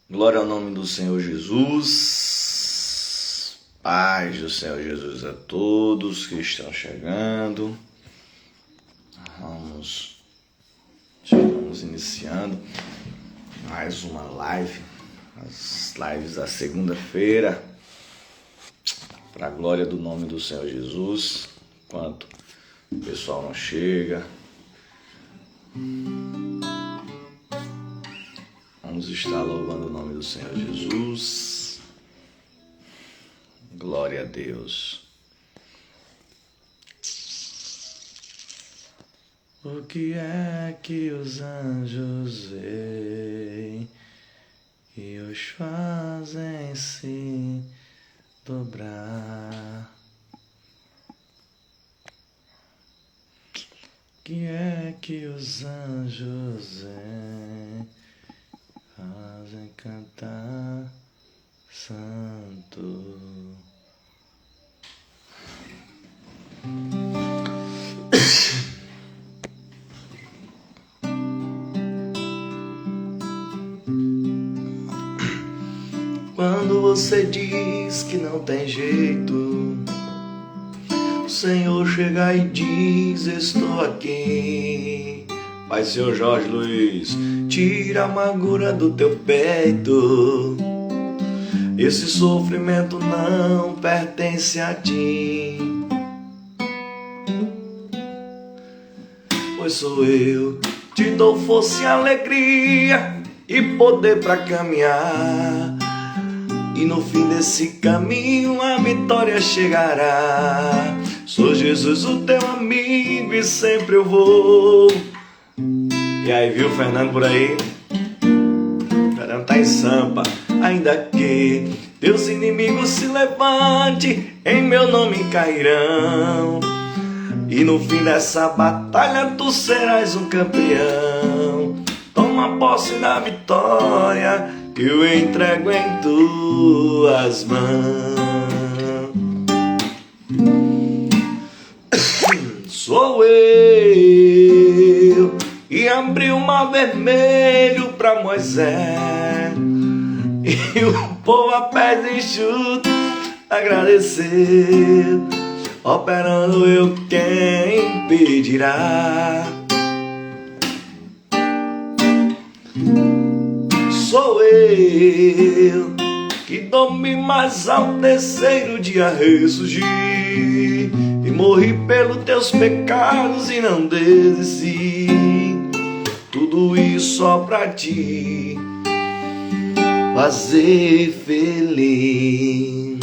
Glória ao nome do Senhor Jesus. Paz do Senhor Jesus a todos que estão chegando. Estamos iniciando mais uma live. As lives da segunda-feira. Para a glória do nome do Senhor Jesus. Enquanto o pessoal não chega, vamos estar louvando o nome do Senhor Jesus. Glória a Deus. O que é que os anjos veem e os fazem se dobrar? O que é que os anjos veem, fazem cantar santo? Quando você diz que não tem jeito, o Senhor chega e diz: estou aqui. Pai, Senhor Jorge Luiz, tira a amargura do teu peito. Esse sofrimento não pertence a ti, pois sou eu, te dou força e alegria e poder pra caminhar. E no fim desse caminho a vitória chegará. Sou Jesus, o teu amigo, e sempre eu vou. E aí, viu o Fernando por aí? O Fernando tá em Sampa. Ainda que teus inimigos se levante, em meu nome cairão. E no fim dessa batalha tu serás um campeão. Toma posse da vitória que eu entrego em tuas mãos. Sou eu que abri o mar vermelho para Moisés, e o povo a pés enxutos agradeceu. Operando eu, quem impedirá? Sou eu que dormi, mas ao terceiro dia ressurgi, e morri pelos teus pecados e não desisti. Tudo isso só pra ti fazer feliz.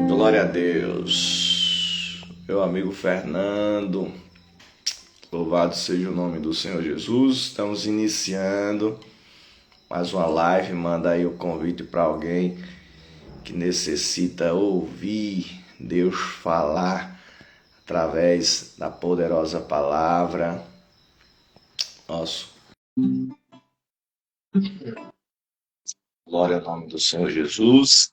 Glória a Deus. Meu amigo Fernando, louvado seja o nome do Senhor Jesus. Estamos iniciando mais uma live. Manda aí o convite para alguém que necessita ouvir Deus falar através da poderosa palavra. Nosso. Glória ao nome do Senhor Jesus.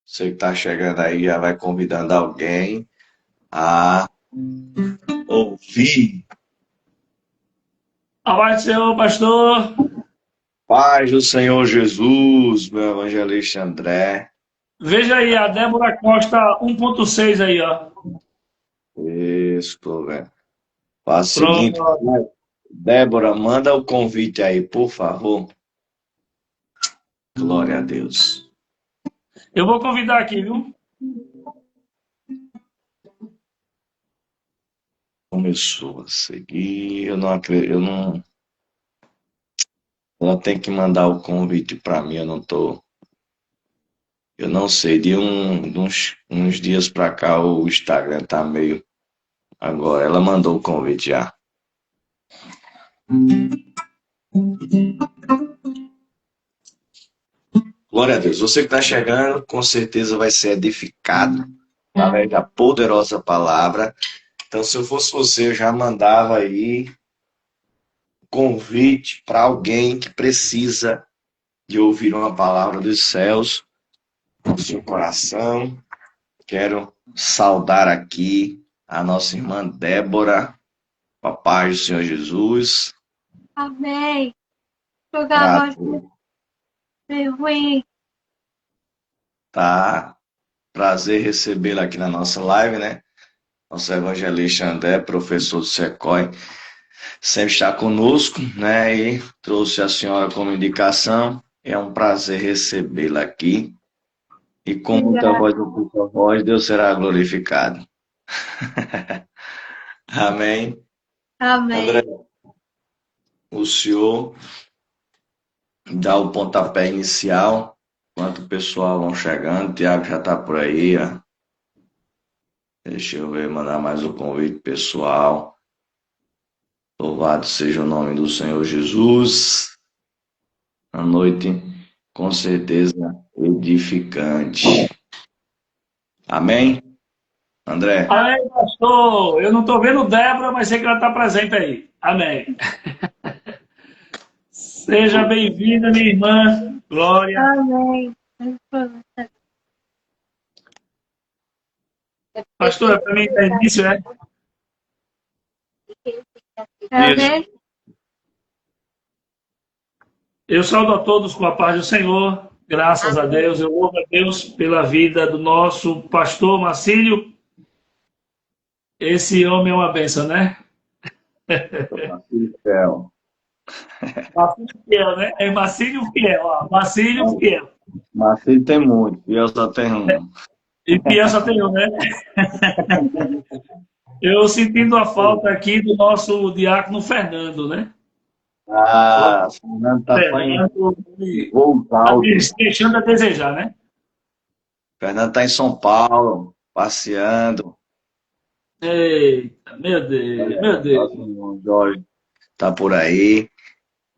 Você que está chegando aí já vai convidando alguém a ouvir. A paz do Senhor, pastor. Paz do Senhor Jesus, meu evangelista André. Veja aí, a Débora Costa 1.6 aí, ó. Isso, velho. Faz o seguinte, Pronto. Débora, manda o convite aí, por favor. Glória a Deus. Eu vou convidar aqui, viu? Começou a seguir, eu não acredito, ela tem que mandar o convite para mim, eu não sei, de uns dias para cá o Instagram tá meio, agora ela mandou o convite já. Glória a Deus. Você que está chegando, com certeza vai ser edificado através da poderosa palavra. Então, se eu fosse você, eu já mandava aí convite para alguém que precisa de ouvir uma palavra dos céus no seu coração. Quero saudar aqui a nossa irmã Débora. Com a paz do Senhor Jesus. Amém. Jogar a voz Prazer. meio ruim. Tá? Prazer recebê-la aqui na nossa live, né? Nosso evangelista André, professor do SECOI, sempre está conosco, né? E trouxe a senhora como indicação. É um prazer recebê-la aqui. E com muita voz e pouca voz, Deus será glorificado. Amém. Amém. André, o senhor dá o pontapé inicial, enquanto o pessoal vão chegando. O Tiago já está por aí, ó. Deixa eu ver, mandar mais um convite pessoal. Louvado seja o nome do Senhor Jesus. A noite, com certeza, edificante. Amém? André? Amém, pastor. Eu não estou vendo Débora, mas sei que ela está presente aí. Amém. Seja bem-vinda, minha irmã. Glória. Amém. Pastor, é para mim dar início, né? Amém. Eu saúdo a todos com a paz do Senhor. Graças a Deus. Eu louvo a Deus pela vida do nosso pastor Marcílio. Esse homem é uma bênção, né? Marcílio Fiel. Marcílio Fiel, né? É Marcílio Fiel. Ó. Marcílio Fiel. Marcílio tem muito, Fiel só tem um. E Fiel só tem um, né? Eu sentindo a falta aqui do nosso diácono Fernando, né? Ah, Fernando tá Fernando voltado. deixando a desejar, né? Fernando tá em São Paulo, passeando. Eita, meu Deus, meu Deus. Nosso irmão Jorge tá por aí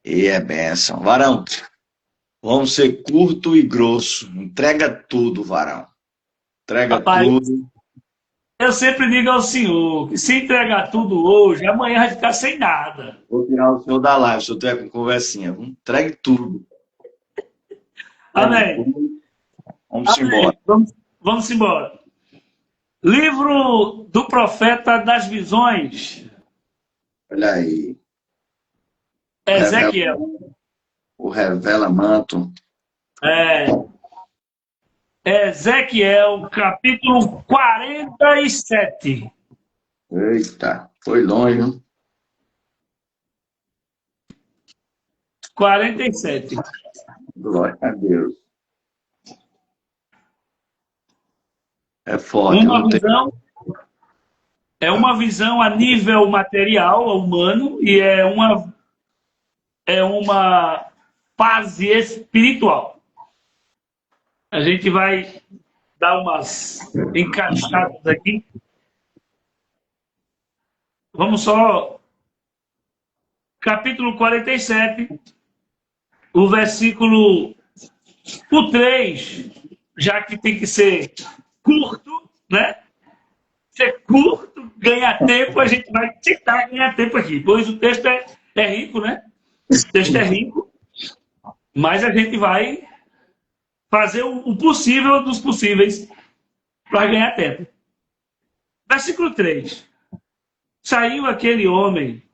e é bênção. Varão, vamos ser curto e grosso. Entrega tudo, varão. Entrega Rapaz, tudo. eu sempre digo ao senhor que se entregar tudo hoje, amanhã vai ficar sem nada. Vou tirar o senhor da live, se eu tiver com conversinha. Entregue tudo. Amém. Vamos Amém. embora. Vamos embora. Livro do Profeta das Olha aí. Ezequiel. O Revela Manto. Ezequiel, capítulo 47. Eita, foi longe, hein? 47. Glória a Deus. É forte. É uma visão a nível material, humano, e é uma fase espiritual. A gente vai dar umas encaixadas aqui. Vamos só. Capítulo 47, o versículo 3, já que tem que ser curto, né? Ser curto, ganhar tempo, a gente vai tentar ganhar tempo aqui, pois o texto é rico, né? O texto é rico, mas a gente vai fazer o possível dos possíveis para ganhar tempo. Versículo 3. Saiu aquele homem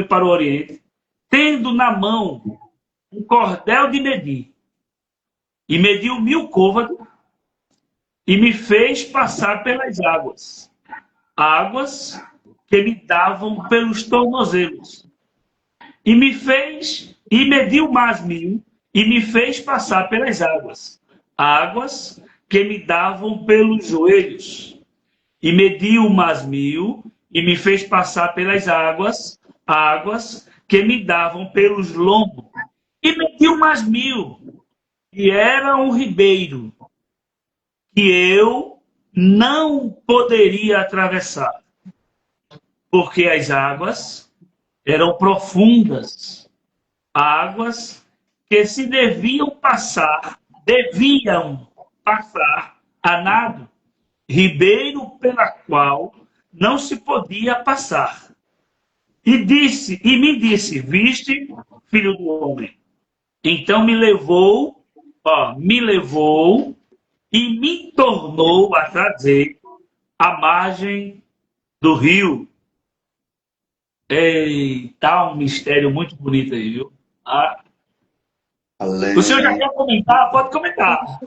para o Oriente, tendo na mão um cordel de medir, e mediu 1000 côvados, e me fez passar pelas águas que me davam pelos tornozelos. E mediu mais 1000, e me fez passar pelas águas que me davam pelos joelhos. E mediu mais 1000, e me fez passar pelas águas que me davam pelos lombos. E mediu mais 1000, e era um ribeiro que eu não poderia atravessar, porque as águas eram profundas, águas que se deviam passar a nado, ribeiro pela qual não se podia passar. E me disse, viste, filho do homem? Então me levou e me tornou a trazer à margem do rio. Eita, um mistério muito bonito aí, viu? Ah, Além, o senhor já quer comentar? Pode comentar.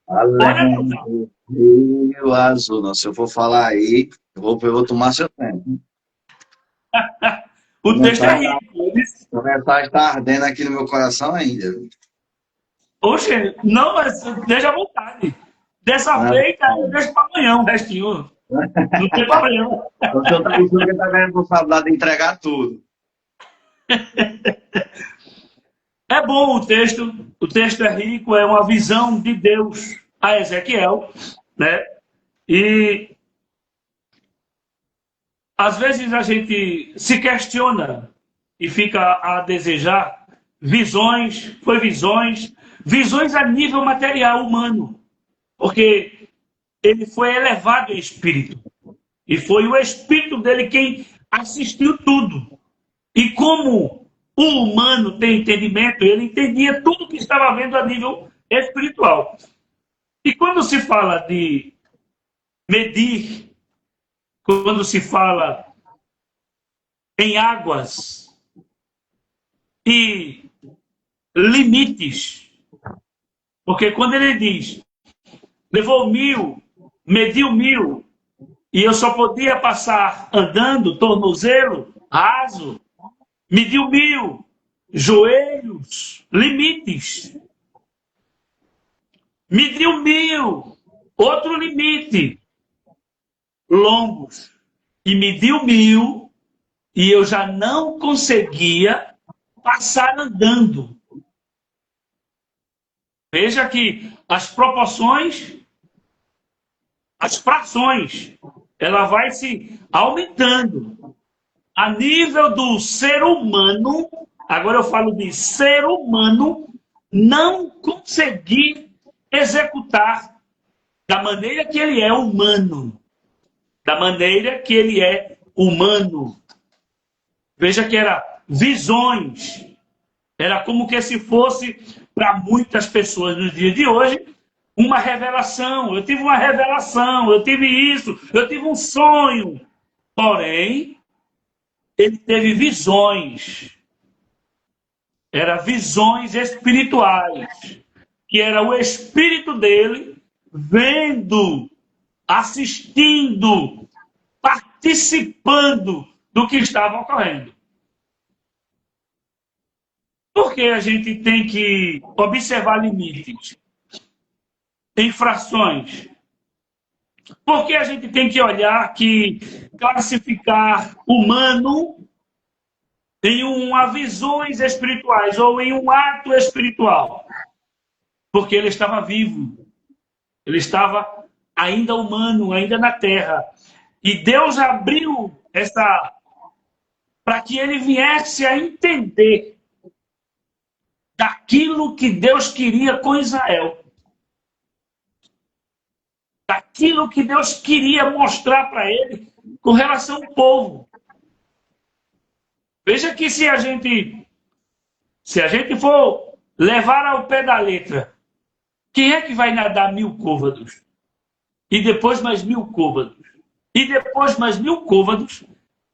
Pode além anotar. do rio azul. Não, se eu for falar aí, eu vou tomar seu tempo. A O texto é mensagem, rico. Ele diz, a mensagem tá ardendo aqui no meu coração ainda. oxe, não, mas deixa à vontade. Dessa Ah, feita, eu deixo para amanhã o restinho. Não tem problema. o senhor tá ganhando responsabilidade de entregar tudo. É bom o texto é rico, é uma visão de Deus a Ezequiel, né? E às vezes a gente se questiona e fica a desejar visões a nível material humano, porque ele foi elevado em espírito e foi o espírito dele quem assistiu tudo. E como o humano tem entendimento, ele entendia tudo o que estava vendo a nível espiritual. E quando se fala de medir, quando se fala em águas e limites, porque quando ele diz, levou 1000, mediu 1000, e eu só podia passar andando, tornozelo, raso, mediu 1000, joelhos, limites. Mediu 1000, outro limite, lombos. E mediu 1000, e eu já não conseguia passar andando. Veja que as proporções, as frações, ela vai se aumentando. A nível do ser humano, agora eu falo de ser humano, não conseguir executar da maneira que ele é humano. Da maneira que ele é humano. Veja que era visões. Era como que se fosse, para muitas pessoas nos dias de hoje, uma revelação. Eu tive uma revelação, eu tive isso, eu tive um sonho. Porém, ele teve visões. Eram visões espirituais. Que era o espírito dele vendo, assistindo, participando do que estava ocorrendo. Por que a gente tem que observar limites, infrações? Por que a gente tem que olhar que classificar humano em uma visões espirituais ou em um ato espiritual? Porque ele estava vivo, ele estava ainda humano, ainda na terra. E Deus abriu essa para que ele viesse a entender daquilo que Deus queria com Israel. Daquilo que Deus queria mostrar para ele com relação ao povo. Veja que se a gente for levar ao pé da letra, quem é que vai nadar 1000 côvados? E depois mais 1000 côvados? E depois mais 1000 côvados?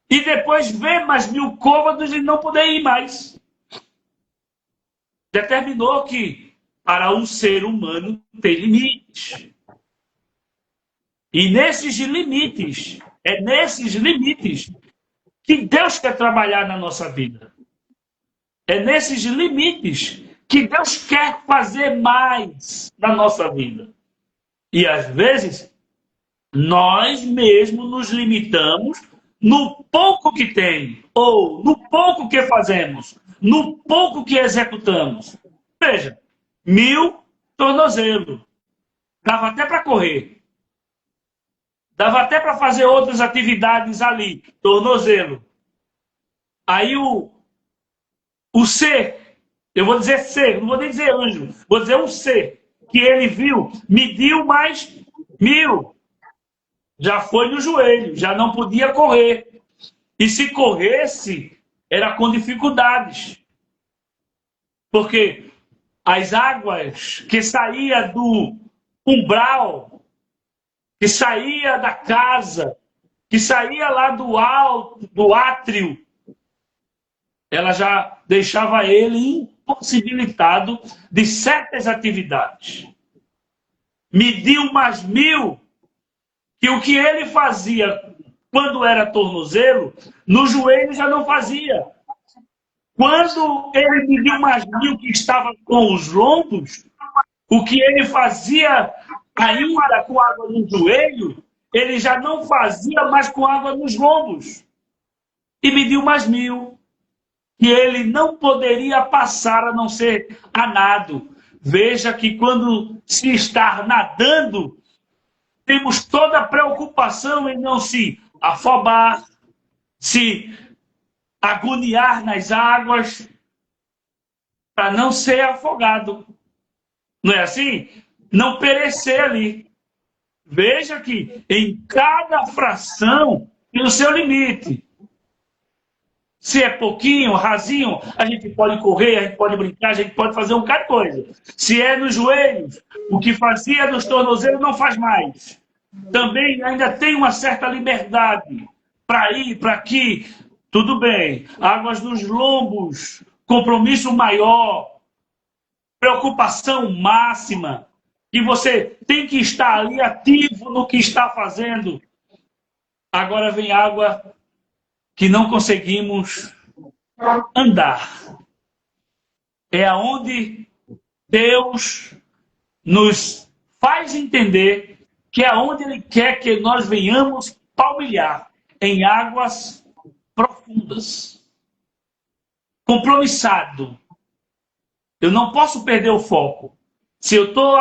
E depois ver mais 1000 côvados e não poder ir mais? Determinou que para um ser humano tem limites. E nesses limites, é nesses limites que Deus quer trabalhar na nossa vida. É nesses limites que Deus quer fazer mais na nossa vida. E às vezes, nós mesmos nos limitamos no pouco que tem, ou no pouco que fazemos, no pouco que executamos. Veja, 1000 tornozelos. Dava até para correr. Dava até para fazer outras atividades ali, tornozelo. Aí o ser, eu vou dizer ser, não vou nem dizer anjo, vou dizer um ser, que ele viu, mediu mais 1000. Já foi no joelho, já não podia correr. E se corresse, era com dificuldades. Porque as águas que saía do umbral, que saía da casa, que saía lá do alto, do átrio, ela já deixava ele impossibilitado de certas atividades. Mediu mais 1000, que o que ele fazia quando era tornozelo, no joelho já não fazia. Quando ele mediu mais 1000 que estava com os lombos, o que ele fazia ainda com água no joelho, ele já não fazia mais com água nos lombos. E mediu mais 1000, que ele não poderia passar a não ser a nado. Veja que quando se está nadando, temos toda a preocupação em não se afobar, se agoniar nas águas, para não ser afogado. Não é assim? Não perecer ali. Veja que em cada fração tem o seu limite. Se é pouquinho, rasinho, a gente pode correr, a gente pode brincar, a gente pode fazer um bocado de coisa. Se é nos joelhos, o que fazia nos tornozelos não faz mais. Também ainda tem uma certa liberdade para ir, para aqui. Tudo bem. Águas nos lombos, compromisso maior, preocupação máxima, que você tem que estar ali ativo no que está fazendo. Agora vem água que não conseguimos andar. É aonde Deus nos faz entender que é aonde Ele quer que nós venhamos palmilhar, em águas profundas. Compromissado. Eu não posso perder o foco. Se eu estou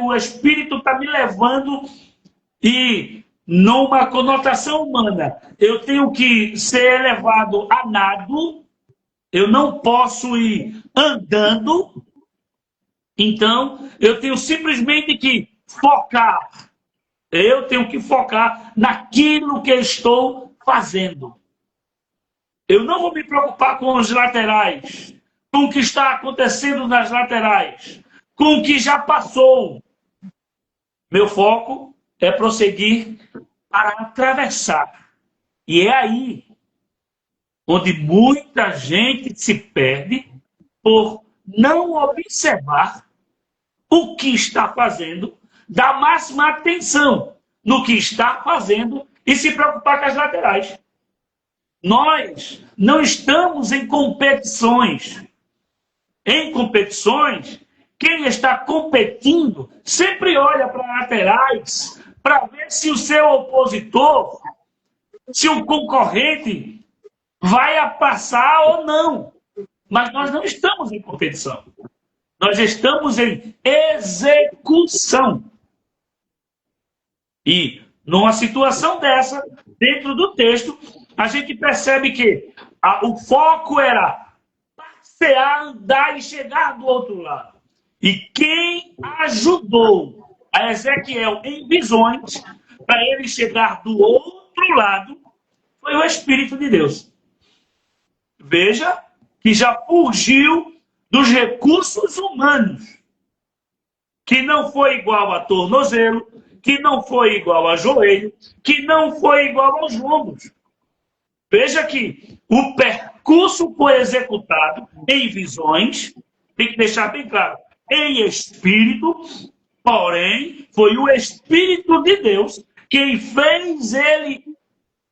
o Espírito está me levando e numa conotação humana, eu tenho que ser elevado a nado, eu não posso ir andando, então eu tenho simplesmente que focar. Eu tenho que focar naquilo que eu estou fazendo. Eu não vou me preocupar com os laterais, com o que está acontecendo nas laterais, com o que já passou. Meu foco é prosseguir para atravessar. E é aí onde muita gente se perde por não observar o que está fazendo, dar máxima atenção no que está fazendo e se preocupar com as laterais. Nós não estamos em competições. Em competições, quem está competindo sempre olha para laterais para ver se o seu opositor, se o concorrente vai a passar ou não. Mas nós não estamos em competição. Nós estamos em execução. E numa situação dessa, dentro do texto, a gente percebe que o foco era passear, andar e chegar do outro lado. E quem ajudou a Ezequiel em visões para ele chegar do outro lado foi o Espírito de Deus. Veja que já fugiu dos recursos humanos, que não foi igual a tornozelo, que não foi igual a joelho, que não foi igual aos lombos. Veja que o percurso foi executado em visões, tem que deixar bem claro, em espírito, porém, foi o Espírito de Deus quem fez ele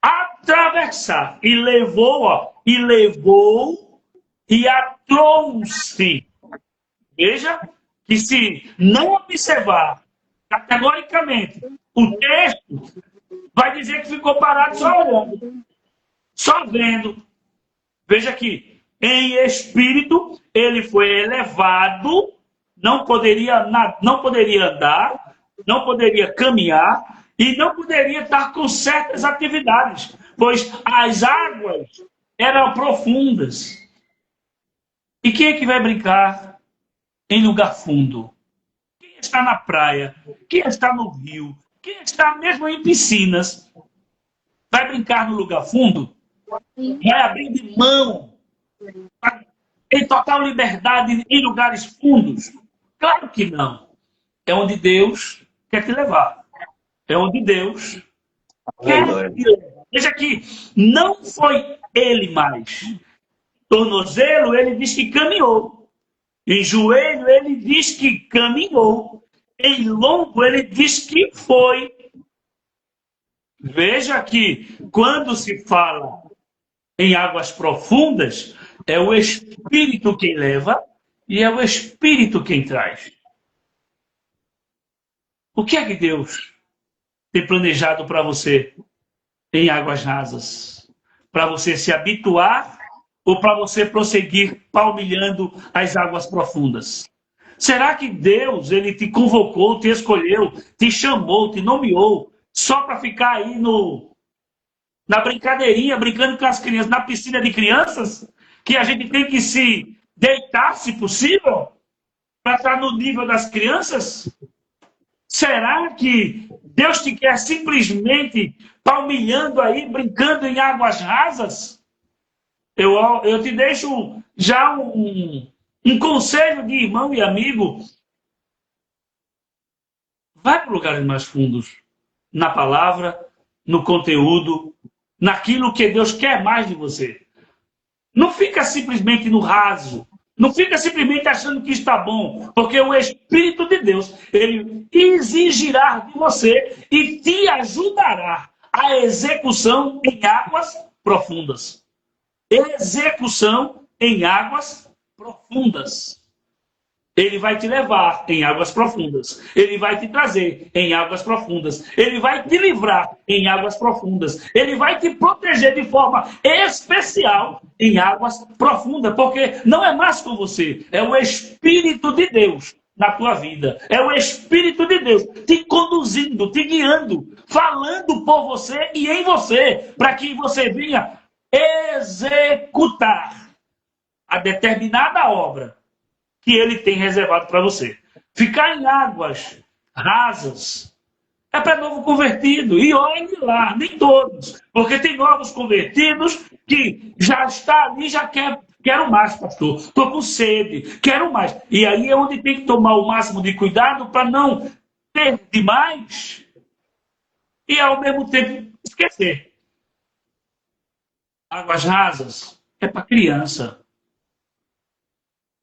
atravessar e levou e a trouxe. Veja que se não observar categoricamente o texto, vai dizer que ficou parado só olhando, só vendo. Veja que em espírito ele foi elevado, não poderia andar, não poderia caminhar e não poderia estar com certas atividades, pois as águas eram profundas. E quem é que vai brincar em lugar fundo? Quem está na praia? Quem está no rio? Quem está mesmo em piscinas? Vai brincar no lugar fundo? Vai abrir de mão? Em total liberdade em lugares fundos? Claro que não. É onde Deus quer te levar. É onde Deus quer te levar. Veja que não foi ele mais. tornozelo, ele diz que caminhou. Em joelho, ele diz que caminhou. Em lombo, ele diz que foi. Veja que quando se fala em águas profundas, é o Espírito quem leva e é o Espírito quem traz. O que é que Deus tem planejado para você em águas rasas? Para você se habituar ou para você prosseguir palmilhando as águas profundas? Será que Deus, ele te convocou, te escolheu, te chamou, te nomeou só para ficar aí na brincadeirinha, brincando com as crianças, na piscina de crianças, que a gente tem que se deitar, se possível, para estar no nível das crianças? Será que Deus te quer simplesmente palmilhando aí, brincando em águas rasas? Eu te deixo já um conselho de irmão e amigo. Vai para lugares mais fundos, na palavra, no conteúdo, naquilo que Deus quer mais de você. Não fica simplesmente no raso. Não fica simplesmente achando que está bom, porque o Espírito de Deus, ele exigirá de você e te ajudará a execução em águas profundas. Execução em águas profundas. Ele vai te levar em águas profundas. Ele vai te trazer em águas profundas. Ele vai te livrar em águas profundas. Ele vai te proteger de forma especial em águas profundas. Porque não é mais com você. É o Espírito de Deus na tua vida. É o Espírito de Deus te conduzindo, te guiando, falando por você e em você, para que você venha executar a determinada obra que ele tem reservado para você. Ficar em águas rasas é para novo convertido. E olhe lá, nem todos. Porque tem novos convertidos que já está ali, já quero mais, pastor. Estou com sede, quero mais. E aí é onde tem que tomar o máximo de cuidado para não ter demais e ao mesmo tempo esquecer. Águas rasas é para criança.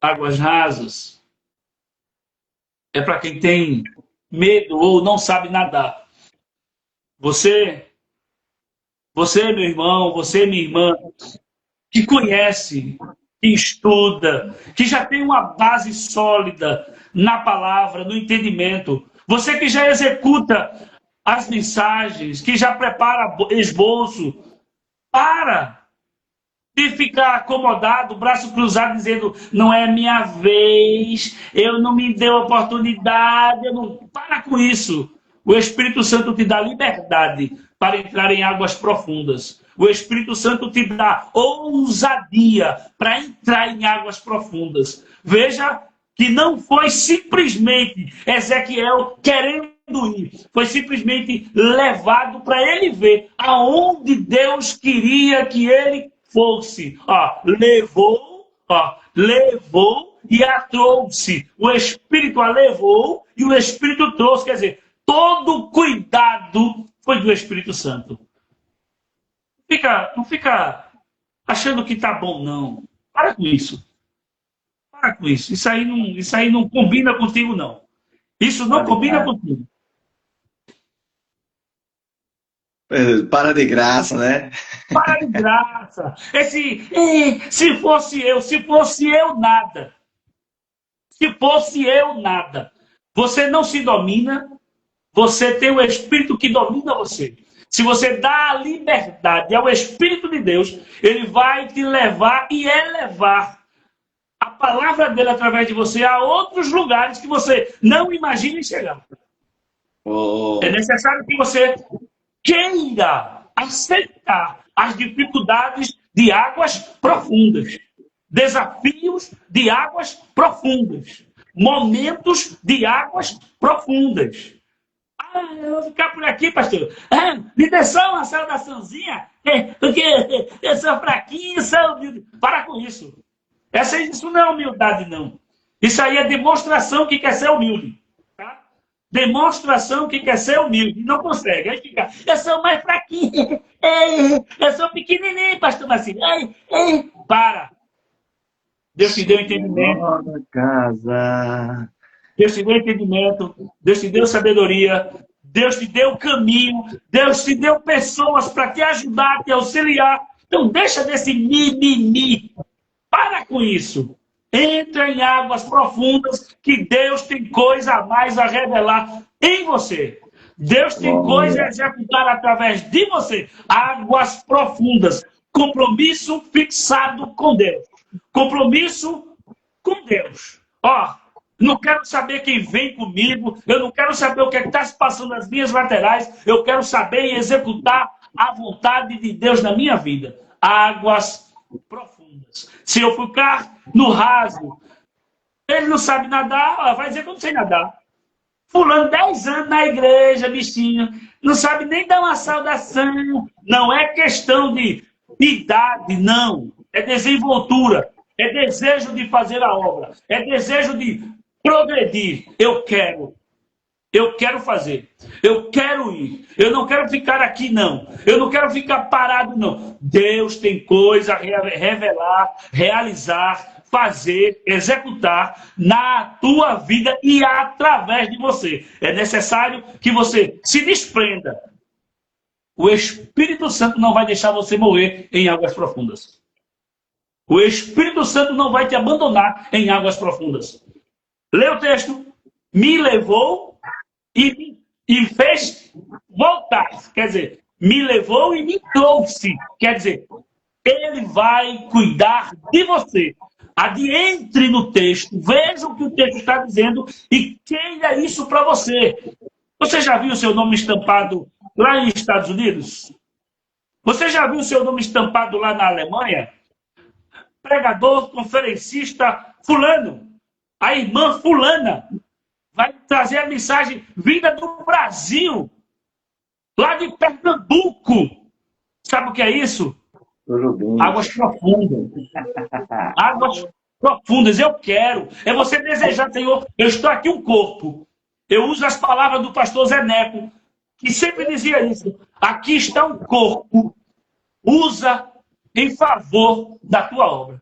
Águas rasas é para quem tem medo ou não sabe nadar. Você, meu irmão, você, minha irmã, que conhece, que estuda, que já tem uma base sólida na palavra, no entendimento. Você que já executa as mensagens, que já prepara esboço, para de ficar acomodado, braço cruzado, dizendo, não é minha vez, eu não me dei oportunidade, eu não... Para com isso. O Espírito Santo te dá liberdade para entrar em águas profundas. O Espírito Santo te dá ousadia para entrar em águas profundas. Veja que não foi simplesmente Ezequiel querendo ir, foi simplesmente levado para ele ver aonde Deus queria que ele fosse. Levou e a trouxe. O Espírito a levou e o Espírito trouxe. Quer dizer, todo cuidado foi do Espírito Santo. Não fica achando que tá bom, não. Para com isso. Para com isso. Isso aí não combina contigo, não. Isso não combina contigo. Para de graça, né? Para de graça. Se fosse eu, nada. Se fosse eu, nada. Você não se domina, você tem o Espírito que domina você. Se você dá a liberdade ao Espírito de Deus, ele vai te levar e elevar a palavra dele através de você a outros lugares que você não imagina chegar. Oh. É necessário que você queira aceitar as dificuldades de águas profundas, desafios de águas profundas, momentos de águas profundas. Eu vou ficar por aqui, pastor. Me dê só uma saudaçãozinha, porque eu sou fraquinho, sou humilde. Para com isso. Isso não é humildade, não. Isso aí é demonstração que quer ser humilde. Tá? Demonstração que quer ser humilde. Não consegue. Aí fica, eu sou mais fraquinho. Eu sou pequenininho, pastor Marcinho. Para. Deus te deu entendimento. Nova casa. Deus te deu entendimento. Deus te deu sabedoria. Deus te deu caminho. Deus te deu pessoas para te ajudar, te auxiliar. Então deixa desse mimimi. Para com isso. Entra em águas profundas que Deus tem coisa a mais a revelar em você. Deus tem coisa a executar através de você. Águas profundas. Compromisso fixado com Deus. Compromisso com Deus. Ó, não quero saber quem vem comigo. Eu não quero saber o que está se passando nas minhas laterais. Eu quero saber e executar a vontade de Deus na minha vida. Águas profundas. Se eu ficar no raso, ele não sabe nadar, vai dizer que eu não sei nadar. Fulano, 10 anos na igreja, bichinho, não sabe nem dar uma saudação. Não é questão de idade, não. É desenvoltura. É desejo de fazer a obra. É desejo de progredir. Eu quero fazer. Eu quero ir. Eu não quero ficar aqui, não. Eu não quero ficar parado, não. Deus tem coisa a revelar, realizar, fazer, executar na tua vida e através de você. É necessário que você se desprenda. O Espírito Santo não vai deixar você morrer em águas profundas. O Espírito Santo não vai te abandonar em águas profundas. Lê o texto. Me levou e fez voltar. Quer dizer, me levou e me trouxe. Quer dizer, ele vai cuidar de você. Adentre no texto, veja o que o texto está dizendo e queira isso para você. Você já viu o seu nome estampado lá nos Estados Unidos? Você já viu o seu nome estampado lá na Alemanha? Pregador, conferencista, fulano. A irmã fulana vai trazer a mensagem vinda do Brasil, lá de Pernambuco. Sabe o que é isso? Águas profundas. Águas profundas. Eu quero. É você desejar, Senhor, eu estou aqui um corpo. Eu uso as palavras do pastor Zé Neco, que sempre dizia isso. Aqui está um corpo. Usa em favor da tua obra.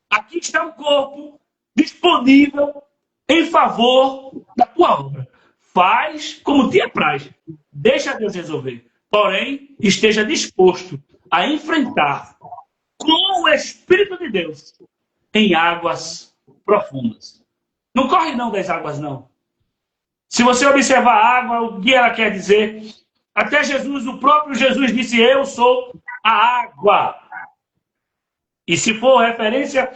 Aqui está um corpo disponível em favor da tua obra. Faz como te apraz. Deixa Deus resolver. Porém, esteja disposto a enfrentar com o Espírito de Deus em águas profundas. Não corre não das águas, não. Se você observar a água, o que ela quer dizer, até Jesus, o próprio Jesus disse, eu sou a água. E se for referência,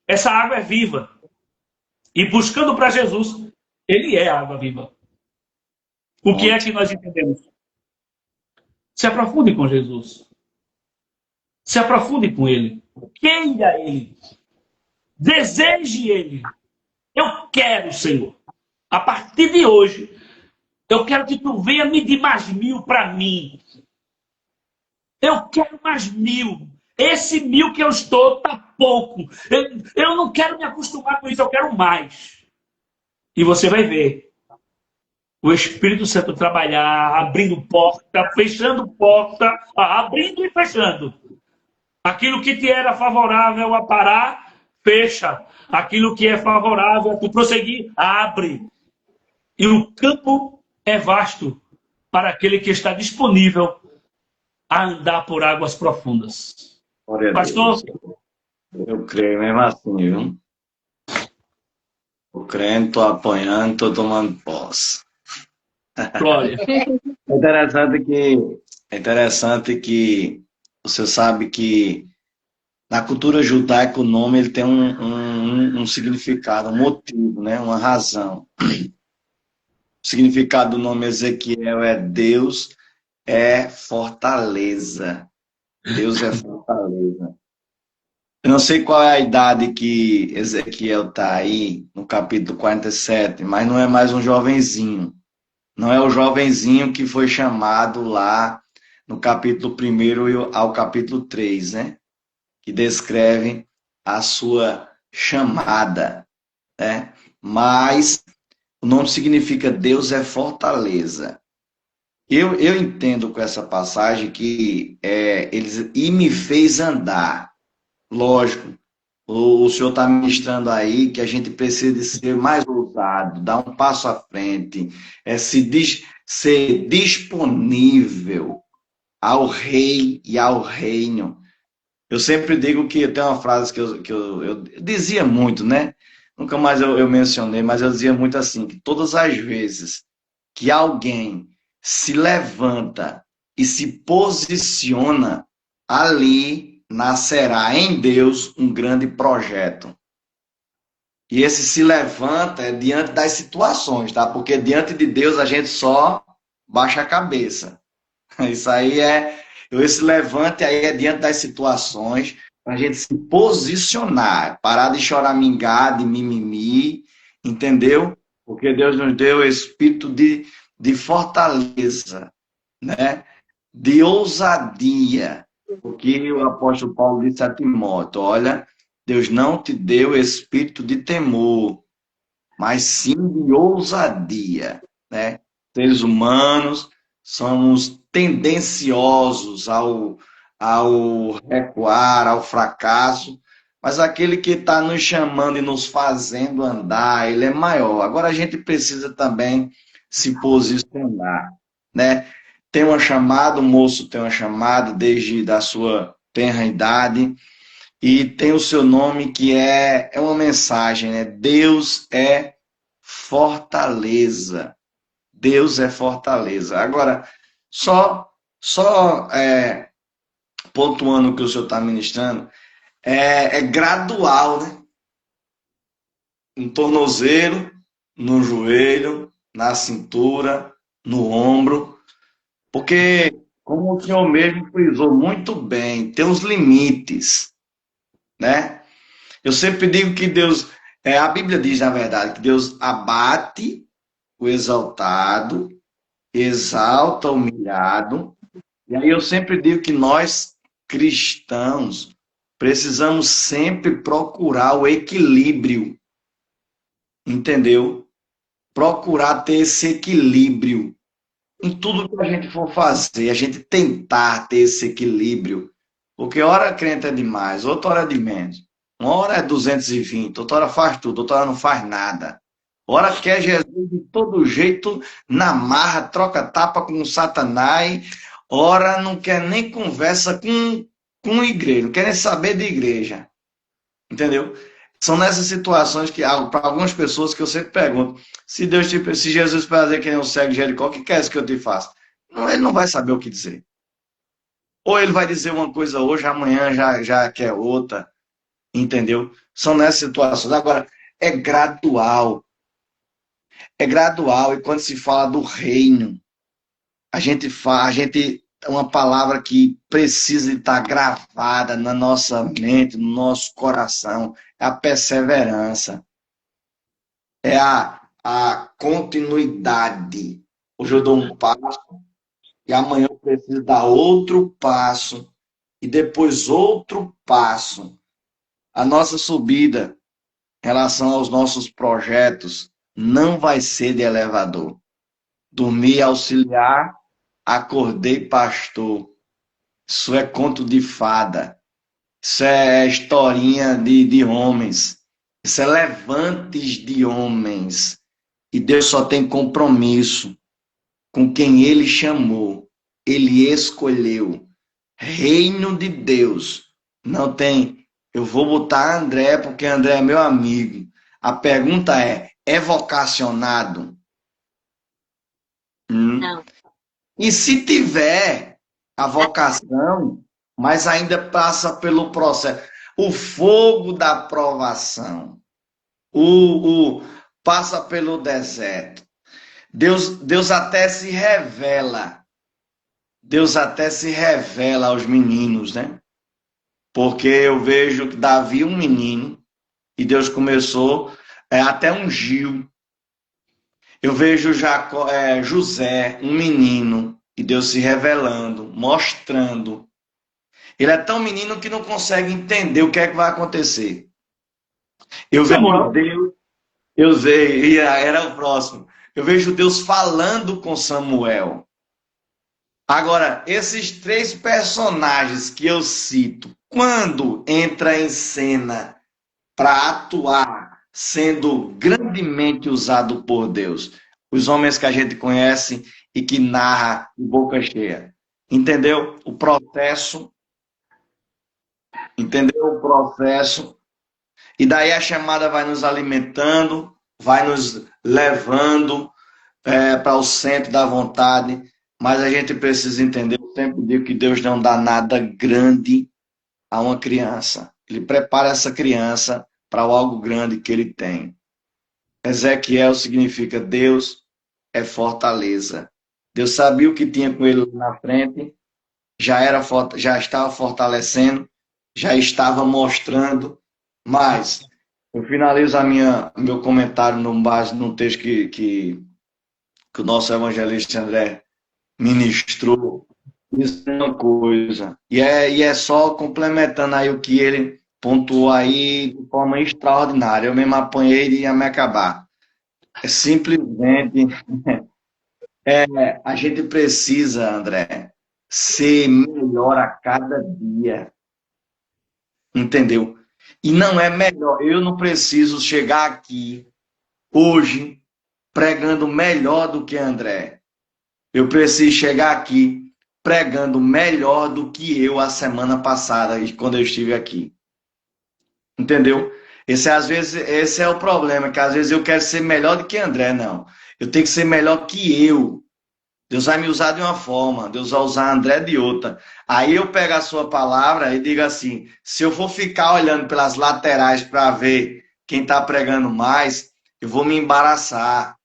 essa água é viva. E buscando para Jesus, ele é a água viva. O que é que nós entendemos? Se aprofunde com Jesus. Se aprofunde com ele. Queira ele. Deseje ele. Eu quero, Senhor. A partir de hoje, eu quero que tu venha medir mais 1000 para mim. Eu quero mais 1000. Esse 1000 que eu estou está pouco. Eu não quero me acostumar com isso, eu quero mais. E você vai ver o Espírito Santo trabalhar, abrindo porta, fechando porta, abrindo e fechando. Aquilo que te era favorável a parar, fecha. Aquilo que é favorável a tu prosseguir, abre. E o campo é vasto para aquele que está disponível a andar por águas profundas. Pastor? Eu creio mesmo assim, viu? Tô crendo, tô apoiando, tô tomando posse. Glória. É interessante que você sabe que na cultura judaica o nome ele tem um significado, um motivo, né? Uma razão. O significado do nome Ezequiel é Deus é fortaleza. Deus é fortaleza. Eu não sei qual é a idade que Ezequiel está aí, no capítulo 47, mas não é mais um jovenzinho. Não é o jovenzinho que foi chamado lá no capítulo 1 ao capítulo 3, né? Que descreve a sua chamada, né? Mas o nome significa Deus é fortaleza. Eu entendo com essa passagem que e me fez andar. Lógico, o senhor está ministrando aí que a gente precisa de ser mais ousado, dar um passo à frente, ser disponível ao rei e ao reino. Eu sempre digo que tem uma frase que eu dizia muito, né? Nunca mais eu mencionei, mas eu dizia muito assim, que todas as vezes que alguém se levanta e se posiciona, ali nascerá em Deus um grande projeto. E esse se levanta é diante das situações, tá? Porque diante de Deus a gente só baixa a cabeça. Isso aí esse levante aí é diante das situações, para a gente se posicionar, parar de choramingar, de mimimi, entendeu? Porque Deus nos deu espírito de fortaleza, né? De ousadia. Porque o apóstolo Paulo disse a Timóteo: olha, Deus não te deu espírito de temor, mas sim de ousadia, né? Seres humanos somos tendenciosos ao recuar, ao fracasso, mas aquele que está nos chamando e nos fazendo andar, ele é maior. Agora a gente precisa também se posicionar, né? Tem uma chamada, o moço tem uma chamada desde a sua tenra idade, e tem o seu nome que é uma mensagem, né? Deus é fortaleza. Deus é fortaleza. Agora, só pontuando o que o senhor está ministrando, é gradual, né? No tornozelo, no joelho, na cintura, no ombro, porque, como o senhor mesmo frisou muito bem, tem os limites, né? Eu sempre digo que Deus, a Bíblia diz, na verdade, que Deus abate o exaltado, exalta o humilhado. E aí eu sempre digo que nós, cristãos, precisamos sempre procurar o equilíbrio, entendeu? Procurar ter esse equilíbrio em tudo que a gente for fazer, a gente tentar ter esse equilíbrio. Porque hora crente é demais, outra hora é de menos. Uma hora é 220, outra hora faz tudo, outra hora não faz nada. Ora quer Jesus de todo jeito, na marra, troca tapa com Satanás. Ora não quer nem conversa com igreja, não quer nem saber de igreja. Entendeu? São nessas situações que, para algumas pessoas, que eu sempre pergunto: se Jesus fazer que nem um cego de Jericó, o que quer que eu te faça? Não, ele não vai saber o que dizer. Ou ele vai dizer uma coisa hoje, amanhã já quer outra. Entendeu? São nessas situações. Agora, é gradual. É gradual. E quando se fala do reino, é uma palavra que precisa estar gravada na nossa mente, no nosso coração. É a perseverança. É a continuidade. Hoje eu dou um passo e amanhã eu preciso dar outro passo e depois outro passo. A nossa subida em relação aos nossos projetos não vai ser de elevador. Dormi auxiliar, acordei pastor. Isso é conto de fada. Isso é historinha de homens. Isso é levantes de homens. E Deus só tem compromisso com quem Ele chamou. Ele escolheu. Reino de Deus. Não tem, eu vou botar André porque André é meu amigo. A pergunta é vocacionado? Não. E se tiver a vocação, mas ainda passa pelo processo, o fogo da provação, passa pelo deserto. Deus até se revela. Deus até se revela aos meninos, né? Porque eu vejo que Davi, um menino, e Deus começou, até ungiu. Eu vejo José, um menino, e Deus se revelando, mostrando. Ele é tão menino que não consegue entender o que é que vai acontecer. Eu vejo Deus, era o próximo. Eu vejo Deus falando com Samuel. Agora, esses três personagens que eu cito, quando entra em cena para atuar, sendo grandemente usado por Deus. Os homens que a gente conhece e que narra de boca cheia. Entendeu? O processo. Entendeu o processo? E daí a chamada vai nos alimentando, vai nos levando para o centro da vontade. Mas a gente precisa entender, eu sempre digo que Deus não dá nada grande a uma criança. Ele prepara essa criança para algo grande que ele tem. Ezequiel significa Deus é fortaleza. Deus sabia o que tinha com ele na frente, já estava fortalecendo, já estava mostrando, mas eu finalizo meu comentário no base num texto que o nosso evangelista André ministrou. Isso é uma coisa. E é só complementando aí o que ele pontuou aí de forma extraordinária. Eu mesmo apanhei e ia me acabar. É simplesmente a gente precisa, André, ser melhor a cada dia. Entendeu? E não é melhor. Eu não preciso chegar aqui hoje pregando melhor do que André. Eu preciso chegar aqui pregando melhor do que eu a semana passada, quando eu estive aqui. Entendeu? Esse é o problema, que às vezes eu quero ser melhor do que André, não. Eu tenho que ser melhor que eu. Deus vai me usar de uma forma, Deus vai usar André de outra. Aí eu pego a sua palavra e digo assim, se eu for ficar olhando pelas laterais para ver quem está pregando mais, eu vou me embaraçar.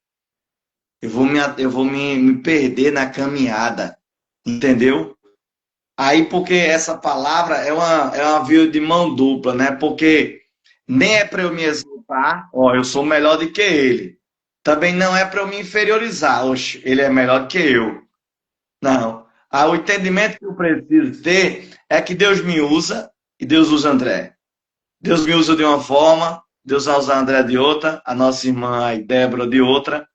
Eu vou me perder na caminhada. Entendeu? Aí, porque essa palavra é uma via de mão dupla, né? Porque nem é para eu me exaltar, ó, eu sou melhor do que ele. Também não é para eu me inferiorizar, oxe, ele é melhor do que eu. Não. Ah, o entendimento que eu preciso ter é que Deus me usa e Deus usa André. Deus me usa de uma forma, Deus vai usar André de outra, a nossa irmã aí, Débora de outra,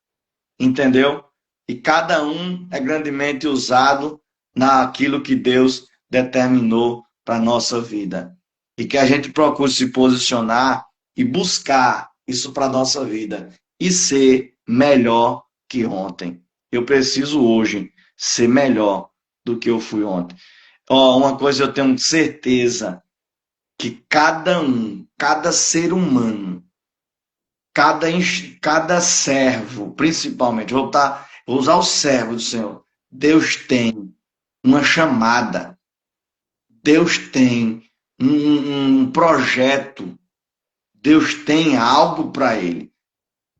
entendeu? E cada um é grandemente usado naquilo que Deus determinou para a nossa vida. E que a gente procure se posicionar e buscar isso para a nossa vida. E ser melhor que ontem. Eu preciso hoje ser melhor do que eu fui ontem. Ó, uma coisa eu tenho certeza, que cada ser humano, cada servo, principalmente, vou usar o servo do Senhor, Deus tem uma chamada, Deus tem um projeto, Deus tem algo para ele,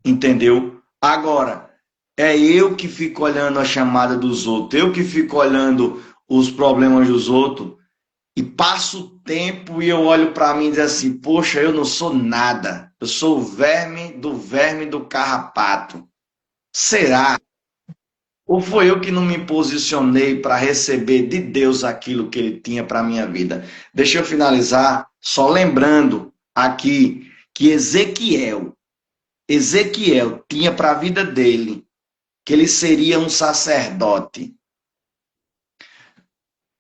entendeu? Agora, é eu que fico olhando a chamada dos outros, eu que fico olhando os problemas dos outros, e passo o tempo e eu olho para mim e digo assim, poxa, eu não sou nada, eu sou o verme do carrapato. Será? Ou foi eu que não me posicionei para receber de Deus aquilo que Ele tinha para a minha vida? Deixa eu finalizar só lembrando aqui que Ezequiel tinha para a vida dele que ele seria um sacerdote.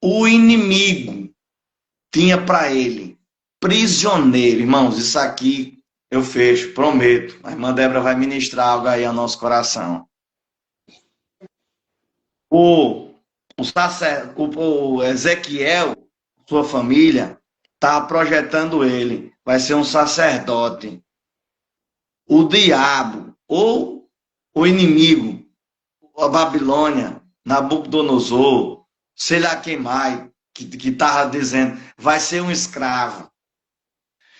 O inimigo tinha para ele prisioneiro. Irmãos, isso aqui eu fecho, prometo. A irmã Débora vai ministrar algo aí ao nosso coração. O Ezequiel, sua família, está projetando ele. Vai ser um sacerdote. O diabo, ou o inimigo, a Babilônia, Nabucodonosor, sei lá quem mais, que estava dizendo, vai ser um escravo.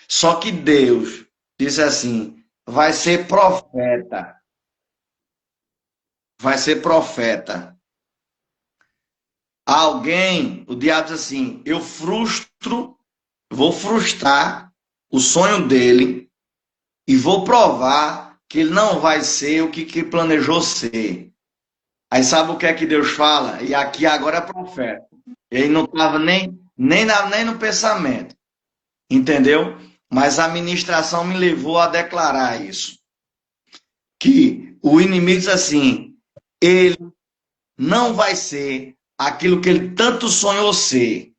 Só que Deus disse assim, vai ser profeta. Vai ser profeta. Alguém, o diabo diz assim, vou frustrar o sonho dele e vou provar que ele não vai ser o que planejou ser. Aí sabe o que é que Deus fala? E aqui agora é profeta. Ele não estava nem no pensamento. Entendeu? Mas a ministração me levou a declarar isso. Que o inimigo diz assim, ele não vai ser aquilo que ele tanto sonhou ser.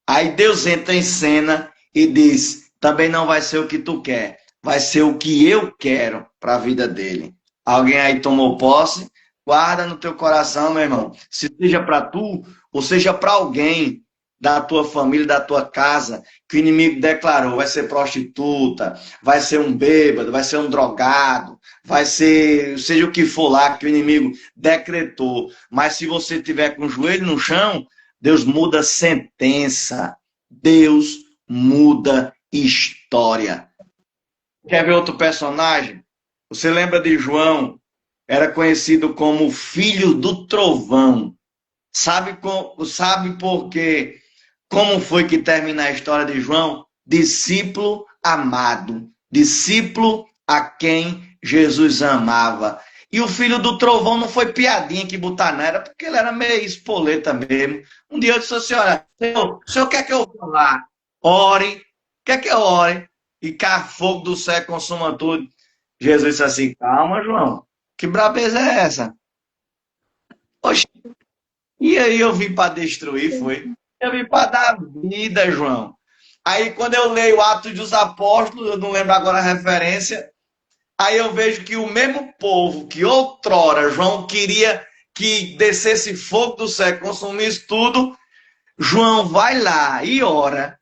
Aí Deus entra em cena e diz, também não vai ser o que tu quer. Vai ser o que eu quero para a vida dele. Alguém aí tomou posse? Guarda no teu coração, meu irmão. Se seja para tu, ou seja para alguém da tua família, da tua casa, que o inimigo declarou, vai ser prostituta, vai ser um bêbado, vai ser um drogado, vai ser, seja o que for lá que o inimigo decretou. Mas se você tiver com o joelho no chão, Deus muda sentença. Deus muda história. Quer ver outro personagem? Você lembra de João? Era conhecido como o filho do trovão. Sabe por quê? Como foi que termina a história de João? Discípulo amado. Discípulo a quem Jesus amava. E o filho do trovão não foi piadinha que botaram, era porque ele era meio espoleta mesmo. Um dia eu disse assim, olha, o senhor quer que eu vá lá? Ore. Quer que eu ore? E cá fogo do céu consuma tudo. Jesus disse assim, calma, João. Que brabeza é essa? Oxi. E aí eu vim para destruir, foi. Eu vim para dar vida, João. Aí quando eu leio Atos dos Apóstolos, eu não lembro agora a referência, aí eu vejo que o mesmo povo que outrora João queria que descesse fogo do céu, consumisse tudo, João vai lá e ora.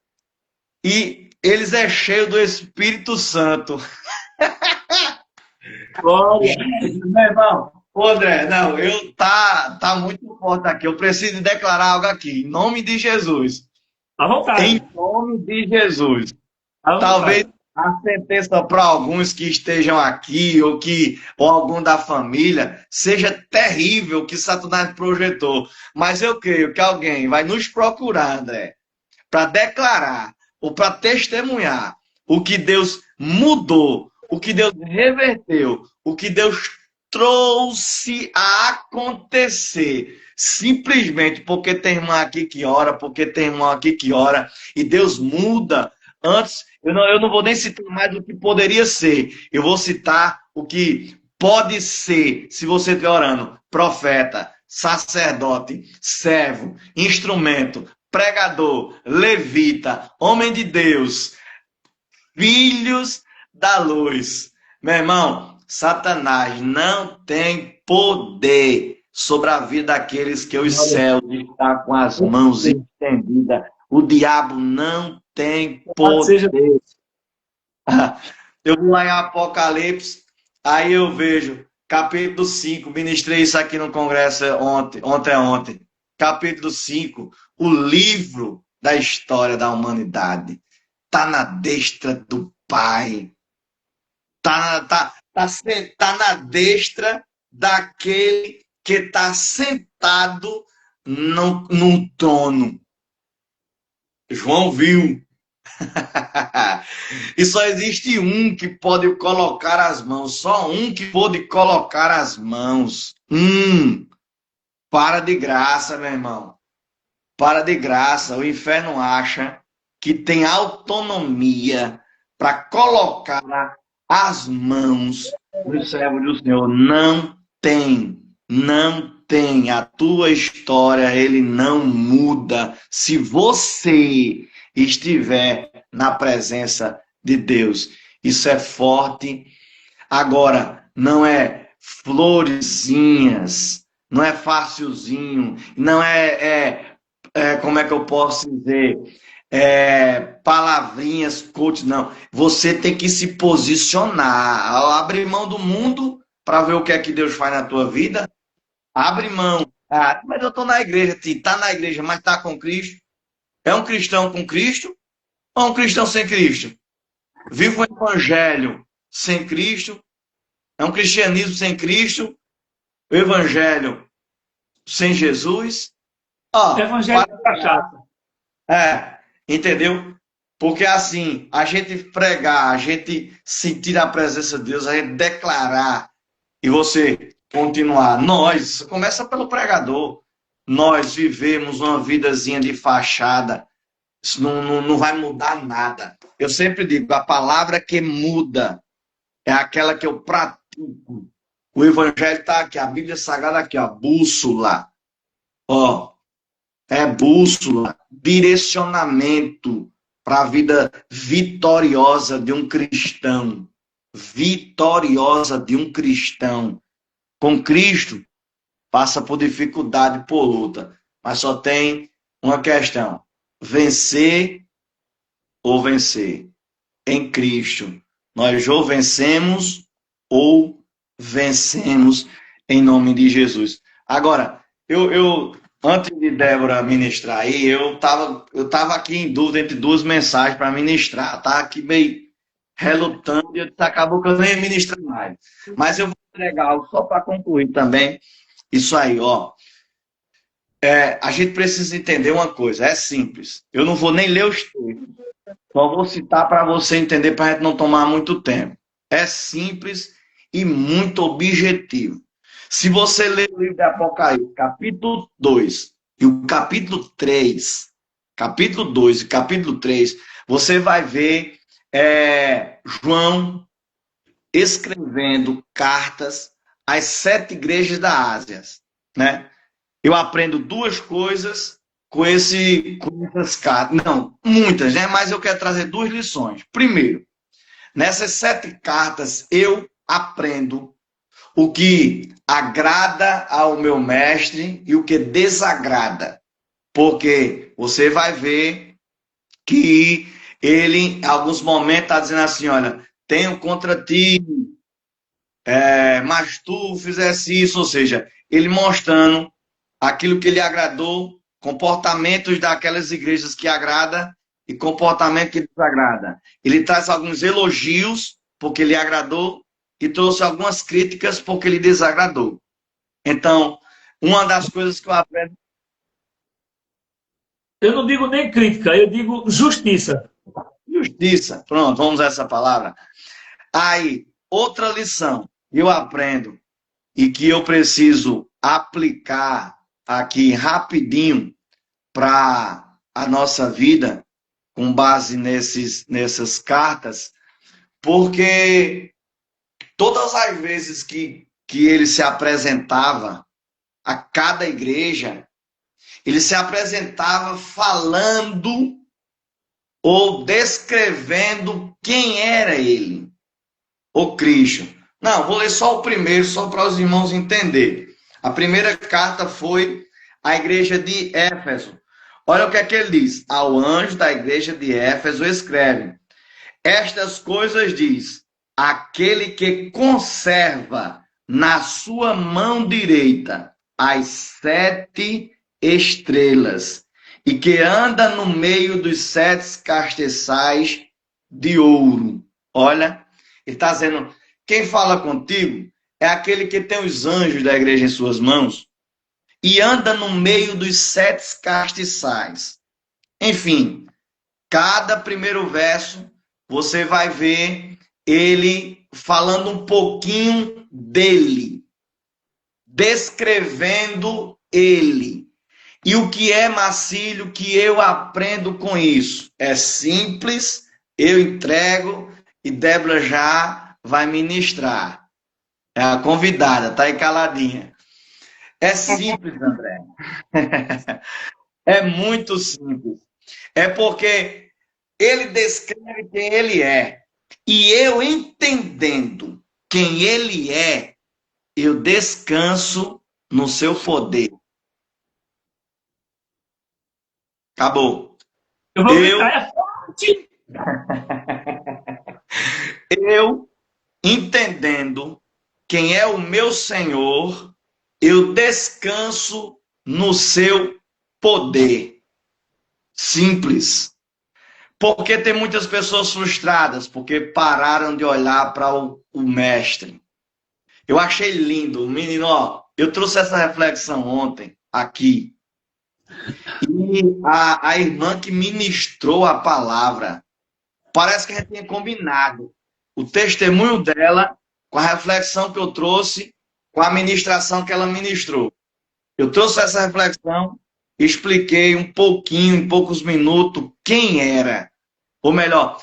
E eles é cheio do Espírito Santo. Glória. Meu irmão, ô André, não, tá muito forte aqui. Eu preciso declarar algo aqui, em nome de Jesus. À vontade. Em nome de Jesus. À vontade. Talvez a sentença para alguns que estejam aqui, ou algum da família, seja terrível que Satanás projetou. Mas eu creio que alguém vai nos procurar, André, para declarar ou para testemunhar o que Deus mudou, o que Deus reverteu, o que Deus trouxe a acontecer, simplesmente porque tem irmão aqui que ora, porque tem irmão aqui que ora, e Deus muda. Antes, eu não vou nem citar mais o que poderia ser, eu vou citar o que pode ser, se você estiver orando: profeta, sacerdote, servo, instrumento, pregador, levita, homem de Deus, filhos da luz. Meu irmão, Satanás não tem poder sobre a vida daqueles que os céus estão com as mãos estendidas. O diabo não tem poder. Eu vou lá em Apocalipse, aí eu vejo capítulo 5, ministrei isso aqui no congresso ontem. Capítulo 5, o livro da história da humanidade está na destra do Pai. Tá na destra daquele que está sentado num trono. João viu. E só existe um que pode colocar as mãos. Só um que pode colocar as mãos. Para de graça, meu irmão. Para de graça. O inferno acha que tem autonomia para colocar as mãos do servo do Senhor. Não tem. Não tem. A tua história, ele não muda se você estiver na presença de Deus. Isso é forte. Agora, não é florezinhas, não é facilzinho, não como é que eu posso dizer? Palavrinhas, coach, não. Você tem que se posicionar. Abre mão do mundo para ver o que é que Deus faz na tua vida. Abre mão. Mas eu estou na igreja. Está na igreja, mas está com Cristo. É um cristão com Cristo ou um cristão sem Cristo? Vive o evangelho sem Cristo? É um cristianismo sem Cristo? O evangelho sem Jesus? Evangelho é cachaça. Entendeu? Porque assim, a gente pregar, a gente sentir a presença de Deus, a gente declarar e você continuar. Nós, começa pelo pregador, nós vivemos uma vidazinha de fachada. Isso não vai mudar nada. Eu sempre digo, a palavra que muda é aquela que eu pratico. O evangelho está aqui, a Bíblia Sagrada aqui, a bússola. É bússola, direcionamento. para a vida vitoriosa de um cristão. Vitoriosa de um cristão. Com Cristo, passa por dificuldade, por luta. Mas só tem uma questão: vencer ou vencer. Em Cristo, nós ou vencemos ou vencemos em nome de Jesus. Agora, antes de Débora ministrar aí, eu tava aqui em dúvida entre duas mensagens para ministrar. Tá aqui meio relutante, acabou que eu nem ia ministrar mais. Mas eu vou entregar algo só para concluir também. Isso aí, ó. A gente precisa entender uma coisa, é simples. Eu não vou nem ler os textos, só vou citar para você entender, para a gente não tomar muito tempo. É simples e muito objetivo. Se você ler o livro de Apocalipse, capítulo 2 e o capítulo 3, capítulo 2 e capítulo 3, você vai ver João escrevendo cartas às 7 igrejas da Ásia, né? Eu aprendo duas coisas com essas cartas. Não, muitas, né? Mas eu quero trazer 2 lições. Primeiro, nessas 7 cartas eu aprendo o que agrada ao meu mestre e o que desagrada. Porque você vai ver que ele, em alguns momentos, está dizendo assim, olha, tenho contra ti, mas tu fizesse isso. Ou seja, ele mostrando aquilo que lhe agradou, comportamentos daquelas igrejas que agrada e comportamento que desagrada. Ele traz alguns elogios porque lhe agradou e trouxe algumas críticas porque lhe desagradou. Então, uma das coisas que eu aprendo... Eu não digo nem crítica, eu digo justiça. Justiça. Pronto, vamos usar essa palavra. Aí, outra lição que eu aprendo e que eu preciso aplicar aqui rapidinho para a nossa vida, com base nessas cartas, porque todas as vezes que ele se apresentava a cada igreja, ele se apresentava falando ou descrevendo quem era ele, o Cristo. Não, vou ler só o primeiro, só para os irmãos entenderem. A primeira carta foi à igreja de Éfeso. Olha o que é que ele diz. Ao anjo da igreja de Éfeso escreve: estas coisas diz aquele que conserva na sua mão direita as 7 estrelas e que anda no meio dos 7 castiçais de ouro. Olha, ele está dizendo, quem fala contigo é aquele que tem os anjos da igreja em suas mãos e anda no meio dos 7 castiçais. Enfim, cada primeiro verso você vai ver ele falando um pouquinho dele, descrevendo ele. E o que é, Marcílio, que eu aprendo com isso? É simples, eu entrego e Débora já vai ministrar. É a convidada, tá aí caladinha. É simples, André. É muito simples. É porque ele descreve quem ele é. E eu entendendo quem ele é, eu descanso no seu poder. Acabou. Eu vou gritar, é forte! Eu, entendendo quem é o meu Senhor, eu descanso no seu poder. Simples. Porque tem muitas pessoas frustradas, porque pararam de olhar para o mestre. Eu achei lindo, menino, ó, eu trouxe essa reflexão ontem, aqui. E a irmã que ministrou a palavra, parece que a gente tinha combinado o testemunho dela com a reflexão que eu trouxe, com a ministração que ela ministrou. Eu trouxe essa reflexão, expliquei um pouquinho, em poucos minutos, quem era. Ou melhor,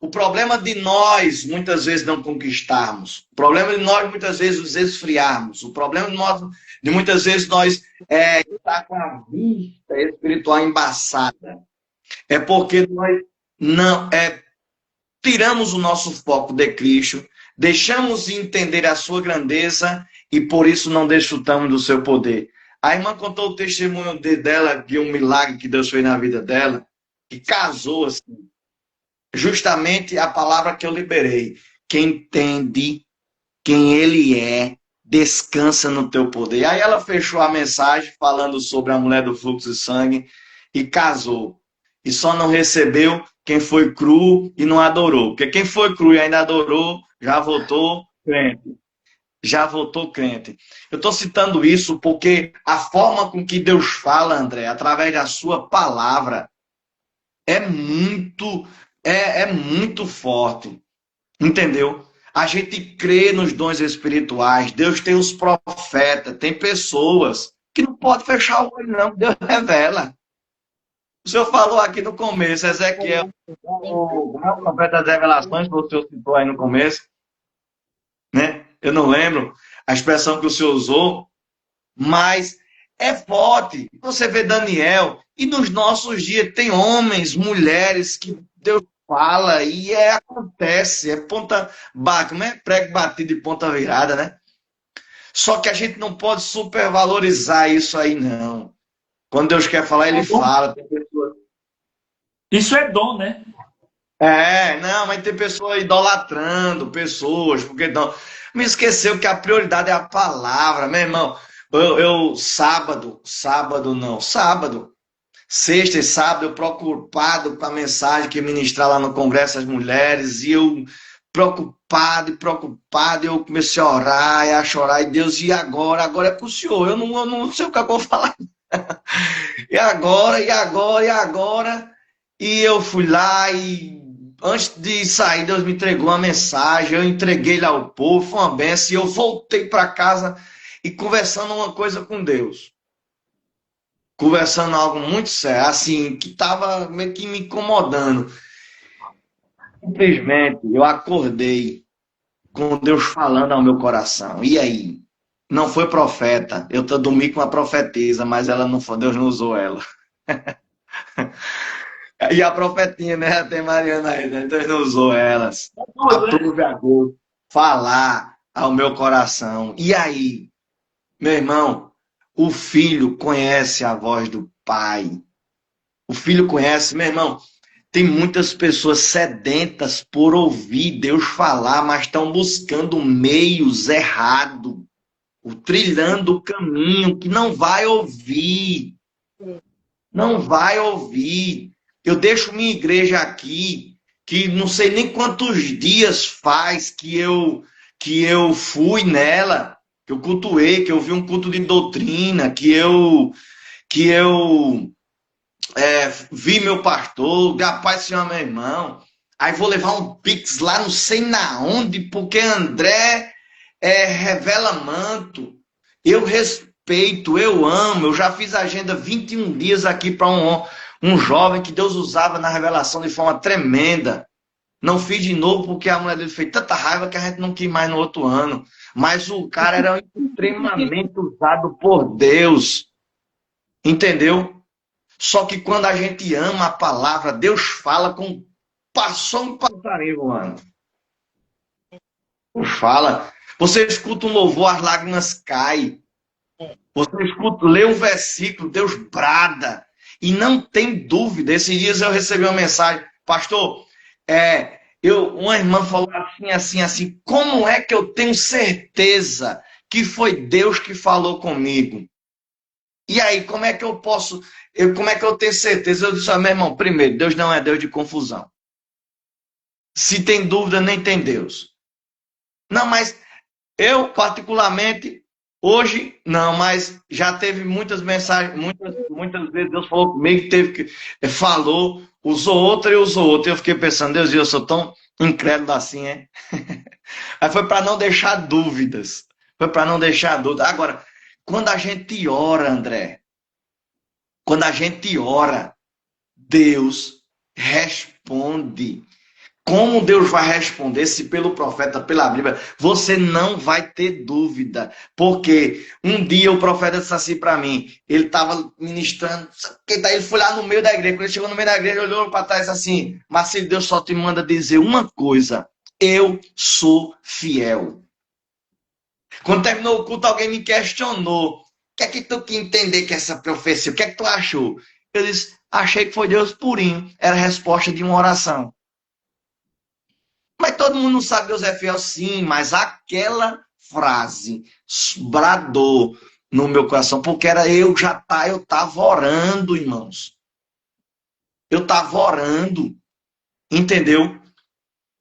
o problema de nós, muitas vezes, não conquistarmos. O problema de nós, muitas vezes, nos esfriarmos. O problema de muitas vezes, nós estar com a vista espiritual embaçada. É porque nós não tiramos o nosso foco de Cristo, deixamos de entender a sua grandeza e por isso não desfrutamos do seu poder. A irmã contou o testemunho dela, de um milagre que Deus fez na vida dela, que casou assim. Justamente a palavra que eu liberei. Quem entende quem ele é, descansa no teu poder. Aí ela fechou a mensagem falando sobre a mulher do fluxo de sangue e casou. E só não recebeu quem foi cru e não adorou. Porque quem foi cru e ainda adorou, já voltou crente. Já voltou crente. Eu estou citando isso porque a forma com que Deus fala, André, através da sua palavra, é muito, é muito forte. Entendeu? A gente crê nos dons espirituais. Deus tem os profetas, tem pessoas que não pode fechar o olho, não. Deus revela. O senhor falou aqui no começo, Ezequiel, o profeta das revelações, que o senhor citou aí no começo, né? Eu não lembro a expressão que o senhor usou, mas é forte. Você vê Daniel, e nos nossos dias tem homens, mulheres que Deus fala e acontece, é ponta, como é prego batido de ponta virada, né? Só que a gente não pode supervalorizar isso aí, não. Quando Deus quer falar, ele fala. Tem pessoas... Isso é dom, né? Não, mas tem pessoas idolatrando pessoas, porque não. Me esqueceu que a prioridade é a palavra, meu irmão. Sábado, sexta e sábado, eu preocupado com a mensagem que ministrar lá no Congresso das Mulheres, e eu preocupado, eu comecei a orar e a chorar, e Deus, e agora? Agora é pro Senhor, eu não sei o que eu vou falar. E agora? E eu fui lá e antes de sair, Deus me entregou uma mensagem, eu entreguei lá ao povo, foi uma benção, e eu voltei para casa e conversando uma coisa com Deus. Conversando algo muito sério, assim, que estava meio que me incomodando. Simplesmente, eu acordei com Deus falando ao meu coração. E aí? Não foi profeta. Eu dormi com uma profetisa, mas ela não foi, Deus não usou ela. E a profetinha, né? Tem Mariana aí, né? Deus não usou elas. Aprove a Deus falar ao meu coração. E aí, meu irmão, o filho conhece a voz do pai. O filho conhece, meu irmão. Tem muitas pessoas sedentas por ouvir Deus falar, mas estão buscando meios errados, trilhando o caminho que não vai ouvir. Não vai ouvir. Eu deixo minha igreja aqui, que não sei nem quantos dias faz que eu fui nela, que eu cultuei, que eu vi um culto de doutrina, que eu vi meu pastor, rapaz, senhor, meu irmão. Aí vou levar um pix lá, não sei na onde, porque André revela manto. Eu respeito, eu amo. Eu já fiz agenda 21 dias aqui para um jovem que Deus usava na revelação de forma tremenda. Não fiz de novo porque a mulher dele fez tanta raiva que a gente não quis mais no outro ano. Mas o cara era extremamente usado por Deus. Entendeu? Só que quando a gente ama a palavra, Deus fala com passou um passarinho, mano. Fala. Você escuta um louvor, as lágrimas caem. Você escuta, lê um versículo, Deus brada. E não tem dúvida. Esses dias eu recebi uma mensagem, pastor, uma irmã falou assim, como é que eu tenho certeza que foi Deus que falou comigo? E aí, como é que eu posso, como é que eu tenho certeza? Eu disse, meu irmão, primeiro, Deus não é Deus de confusão. Se tem dúvida, nem tem Deus. Não, mas eu, particularmente, hoje, não, mas já teve muitas mensagens, muitas vezes Deus falou comigo, falou, usou outra e usou outra. Eu fiquei pensando, Deus, eu sou tão incrédulo assim, hein? Aí foi para não deixar dúvidas. Agora, quando a gente ora, André, quando a gente ora, Deus responde como Deus vai responder, se pelo profeta, pela Bíblia, você não vai ter dúvida. Porque um dia o profeta disse assim para mim, ele estava ministrando, que daí ele foi lá no meio da igreja, quando ele chegou no meio da igreja, ele olhou para trás assim, Marcelo, Deus só te manda dizer uma coisa, eu sou fiel. Quando terminou o culto, alguém me questionou, o que é que tu quer entender com essa profecia? O que é que tu achou? Eu disse, achei que foi Deus purinho, era a resposta de uma oração. Mas todo mundo não sabe que Deus é fiel, sim, mas aquela frase bradou no meu coração, porque era eu estava orando, irmãos. Eu estava orando, entendeu?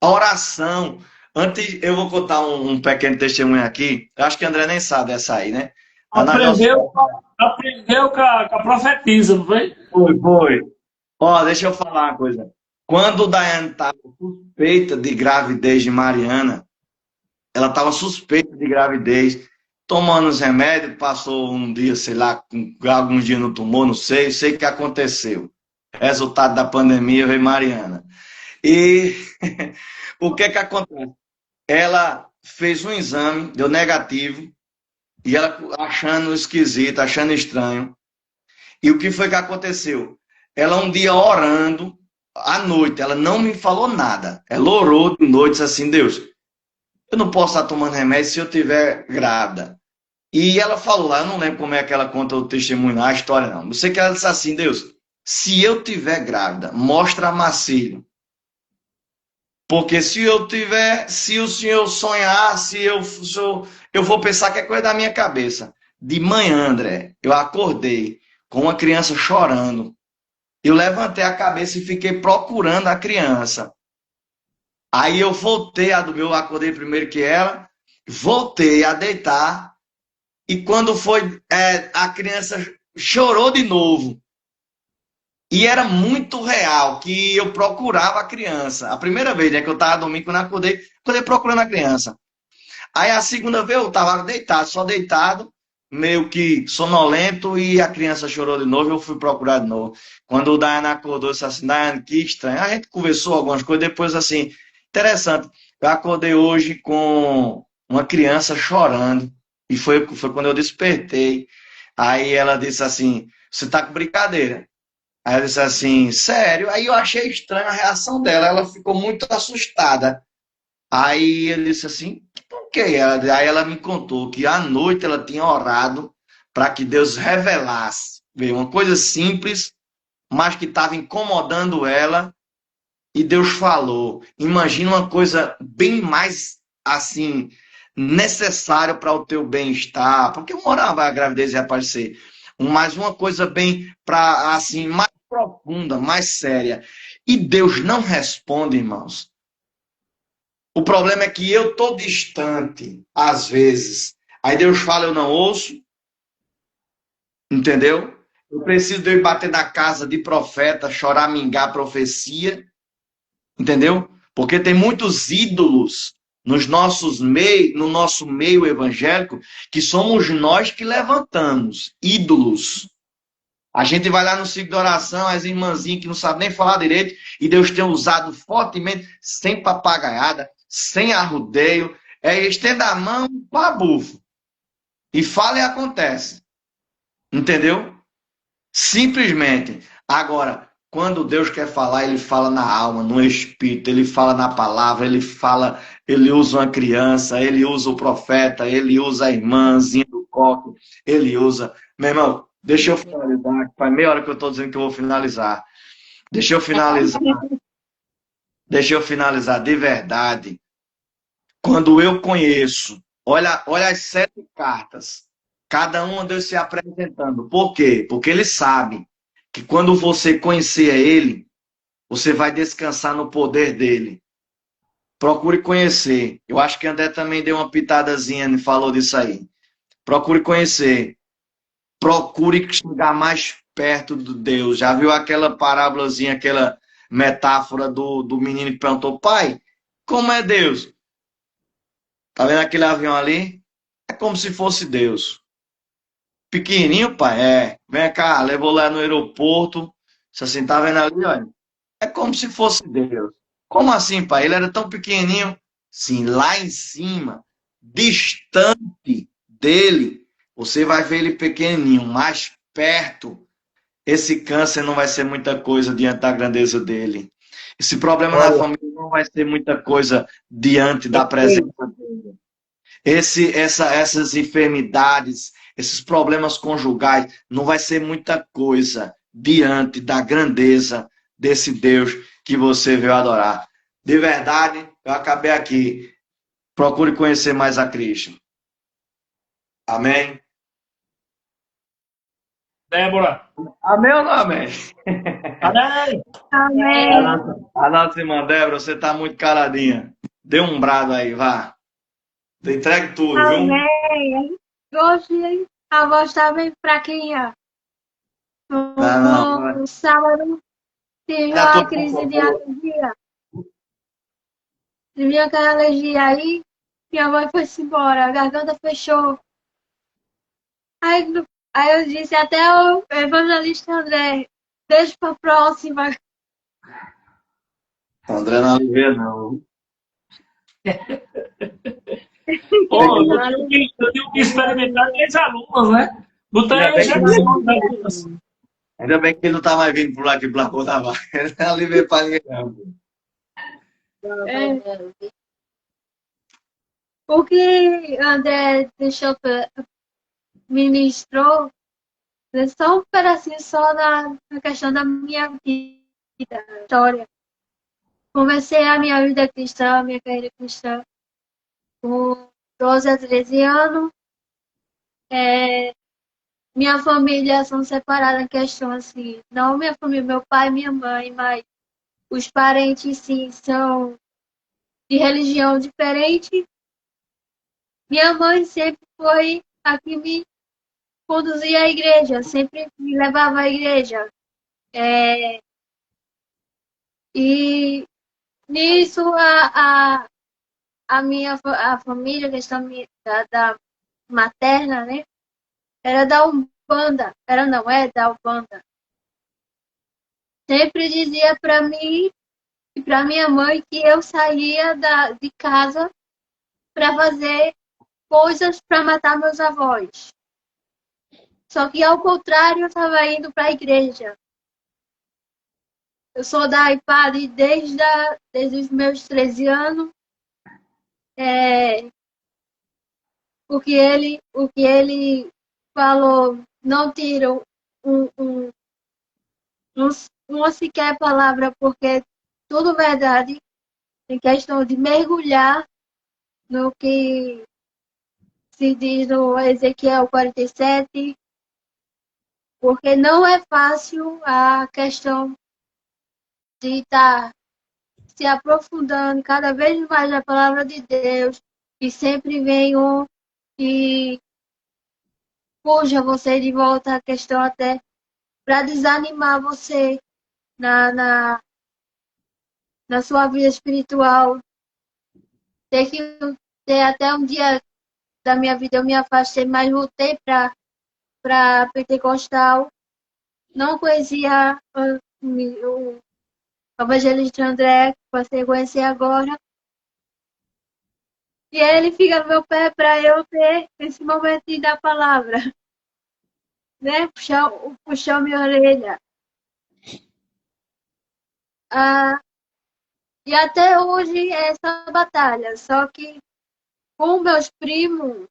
A oração. Antes, eu vou contar um pequeno testemunho aqui. Eu acho que o André nem sabe essa aí, né? Aprendeu com a profetisa, não foi? Foi. Ó, deixa eu falar uma coisa. Quando Daiane estava suspeita de gravidez de Mariana, ela estava suspeita de gravidez, tomando os remédios, passou um dia, sei lá, alguns dias não tomou, não sei o que aconteceu. Resultado da pandemia veio Mariana. E o que acontece? Ela fez um exame, deu negativo, e ela achando esquisito, achando estranho. E o que foi que aconteceu? Ela um dia orando, à noite, ela não me falou nada. Ela orou de noite, disse assim, Deus, eu não posso estar tomando remédio se eu estiver grávida. E ela falou lá, eu não lembro como é que ela conta o testemunho, a história não. Eu sei que ela disse assim, Deus, se eu estiver grávida, mostra a Marcílio. Porque se o senhor sonhar, eu vou pensar que é coisa da minha cabeça. De manhã, André, eu acordei com uma criança chorando. Eu levantei a cabeça e fiquei procurando a criança. Aí eu voltei a dormir, eu acordei primeiro que ela, voltei a deitar, e quando foi, a criança chorou de novo. E era muito real que eu procurava a criança. A primeira vez, né, que eu estava dormindo, quando eu acordei procurando a criança. Aí a segunda vez eu estava deitado, só deitado, meio que sonolento, e a criança chorou de novo, eu fui procurar de novo. Quando o Daiane acordou, eu disse assim, Daiane, que estranho. A gente conversou algumas coisas, depois assim, interessante. Eu acordei hoje com uma criança chorando, e foi quando eu despertei. Aí ela disse assim, você está com brincadeira? Aí eu disse assim, sério? Aí eu achei estranha a reação dela, ela ficou muito assustada. Aí ele disse assim, por quê? Aí ela me contou que à noite ela tinha orado para que Deus revelasse. Veio uma coisa simples, mas que estava incomodando ela, e Deus falou. Imagina uma coisa bem mais assim, necessária para o teu bem-estar, porque uma hora a gravidez ia aparecer, mas uma coisa bem para assim, mais profunda, mais séria. E Deus não responde, irmãos. O problema é que eu tô distante, às vezes. Aí Deus fala, eu não ouço. Entendeu? Eu preciso de eu ir bater na casa de profeta, choramingar profecia. Entendeu? Porque tem muitos ídolos no nosso meio evangélico, que somos nós que levantamos. Ídolos. A gente vai lá no ciclo de oração, as irmãzinhas que não sabem nem falar direito, e Deus tem usado fortemente, sem papagaiada, sem arrudeio, estenda a mão para bufo. E fala e acontece. Entendeu? Simplesmente. Agora, quando Deus quer falar, ele fala na alma, no espírito, ele fala na palavra, ele usa uma criança, ele usa o profeta, ele usa a irmãzinha do coque, ele usa... Meu irmão, deixa eu finalizar, faz meia hora que eu estou dizendo que eu vou finalizar. Deixa eu finalizar de verdade. Quando eu conheço, olha as 7 cartas, cada uma Deus se apresentando. Por quê? Porque ele sabe que quando você conhecer ele, você vai descansar no poder dele. Procure conhecer. Eu acho que André também deu uma pitadazinha e falou disso aí. Procure conhecer. Procure chegar mais perto de Deus. Já viu aquela parábolazinha, aquela metáfora do menino que perguntou, pai, como é Deus? Tá vendo aquele avião ali? É como se fosse Deus. Pequenininho, pai? Vem cá, levou lá no aeroporto. Você assim, tá vendo ali, olha? É como se fosse Deus. Como assim, pai? Ele era tão pequenininho. Sim, lá em cima, distante dele, você vai ver ele pequenininho, mais perto. Esse câncer não vai ser muita coisa diante da grandeza dele. Esse problema na Olha, família não vai ser muita coisa diante da presença dele. Essas enfermidades, esses problemas conjugais, não vai ser muita coisa diante da grandeza desse Deus que você veio adorar. De verdade, eu acabei aqui. Procure conhecer mais a Cristo. Amém? Débora. Amém ou não amém? Amém. Amém. A nossa irmã Débora, você está muito caladinha. Dê um brado aí, vá. Entregue tudo, viu? Amém. Hoje a voz está bem fraquinha. Não, não. No sábado tive Já tô uma com crise de favor. alergia. Tive aquela alergia aí, minha voz foi-se embora, a garganta fechou. Aí, aí eu disse até o evangelista André, deixa pra próxima. André não alivia, não. Pô, eu tenho que experimentar 10 alunos, né? Botar Ainda aí bem já que, são alunos. ainda bem que ele não tá mais vindo por lá que placou da vaga. Ele não alivia pra ninguém, não. É, o que André deixou, ministrou, é só um pedacinho só na questão da minha vida, história. Comecei a minha vida cristã, a minha carreira cristã, com 12 a 13 anos. É, minha família são separadas em questão assim, não minha família, meu pai e minha mãe, mas os parentes sim são de religião diferente. Minha mãe sempre foi a que me conduzia à igreja, sempre me levava à igreja. É, e nisso a família, a questão da materna, né? Era da Umbanda, era não, é da Umbanda. Sempre dizia para mim e para minha mãe que eu saía de casa para fazer coisas para matar meus avós. Só que ao contrário, eu estava indo para a igreja. Eu sou da IPAD desde os meus 13 anos. É, o que ele falou, não tira um, uma sequer palavra, porque é tudo verdade, em questão de mergulhar no que se diz no Ezequiel 47, porque não é fácil a questão de estar se aprofundando cada vez mais na palavra de Deus, e sempre vem um que puxa você de volta à questão até para desanimar você na, na, na sua vida espiritual. Tem que ter até um dia da minha vida eu me afastei, mas voltei para Pentecostal. Não conhecia o evangelista André, que passei a conhecer agora. E ele fica no meu pé para eu ter esse momentinho da palavra, né? Puxar minha orelha. Ah, e até hoje é essa batalha. Só que com meus primos,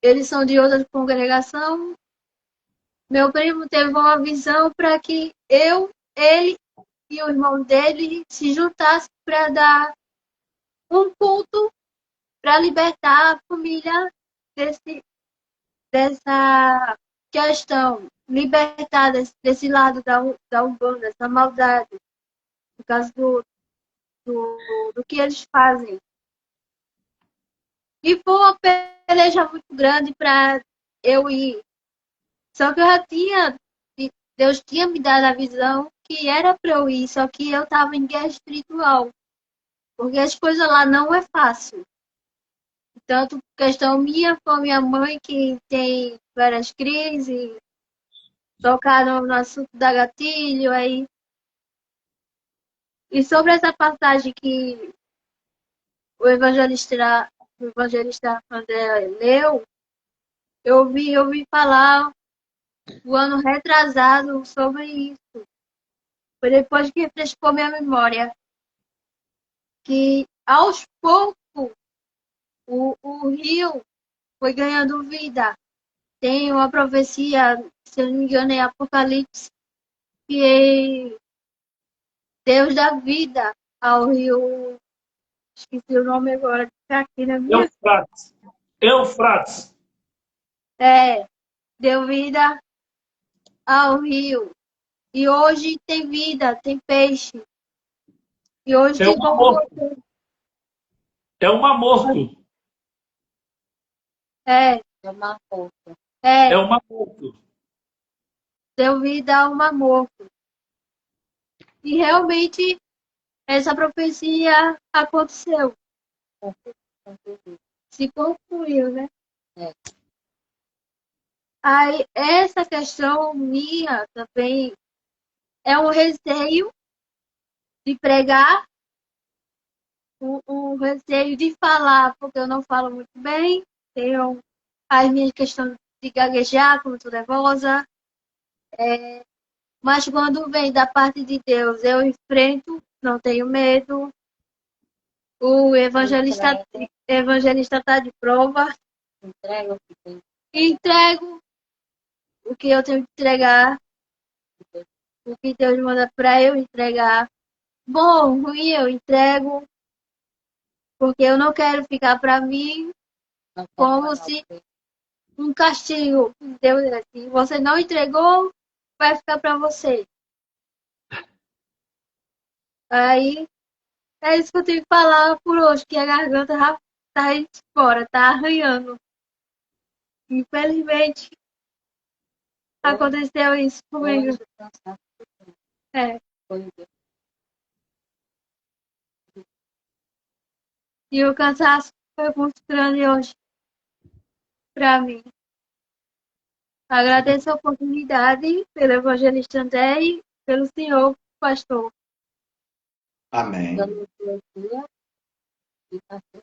eles são de outra congregação. Meu primo teve uma visão para que ele e o irmão dele se juntassem para dar um culto para libertar a família dessa questão, libertar desse lado da Umbanda, dessa maldade, por causa do que eles fazem. E foi uma peleja muito grande para eu ir. Só que eu já tinha, Deus tinha me dado a visão que era para eu ir, só que eu estava em guerra espiritual, porque as coisas lá não é fácil. Tanto questão minha com a minha mãe, que tem várias crises, tocaram no assunto da gatilho, aí E sobre essa passagem que o evangelista André leu, eu vi falar o ano retrasado sobre isso. Foi depois que refrescou minha memória. Que aos poucos o rio foi ganhando vida. Tem uma profecia, se eu não me engano, é Apocalipse, que Deus dá vida ao rio. Esqueci o nome agora, tá aqui na minha. Eufrates. Eufrates. Deu vida ao rio. E hoje tem vida, tem peixe. E hoje É tem um como amor. você. É um morto. É, uma força. É é, um morto. deu vida a um amor. E realmente essa profecia aconteceu. Se concluiu, né? É. Aí, essa questão minha também é um receio de pregar, um receio de falar, porque eu não falo muito bem, tenho as minhas questões de gaguejar, como estou nervosa, mas quando vem da parte de Deus, eu enfrento, não tenho medo. O evangelista está de prova, Entrega o que tem. entrego o que eu tenho que entregar, o que Deus manda para eu entregar. Bom, ruim, eu entrego, porque eu não quero ficar para mim Não como pode se um castigo. Deus diz assim, você não entregou, vai ficar para você. Aí, é isso que eu tenho que falar por hoje, que a garganta já tá indo fora, tá arranhando. Infelizmente, aconteceu isso comigo. hoje cansar. É. Foi o E o cansaço foi muito grande hoje para mim. Agradeço a oportunidade pelo evangelista André e pelo senhor pastor. Amém. dando poesia e passou.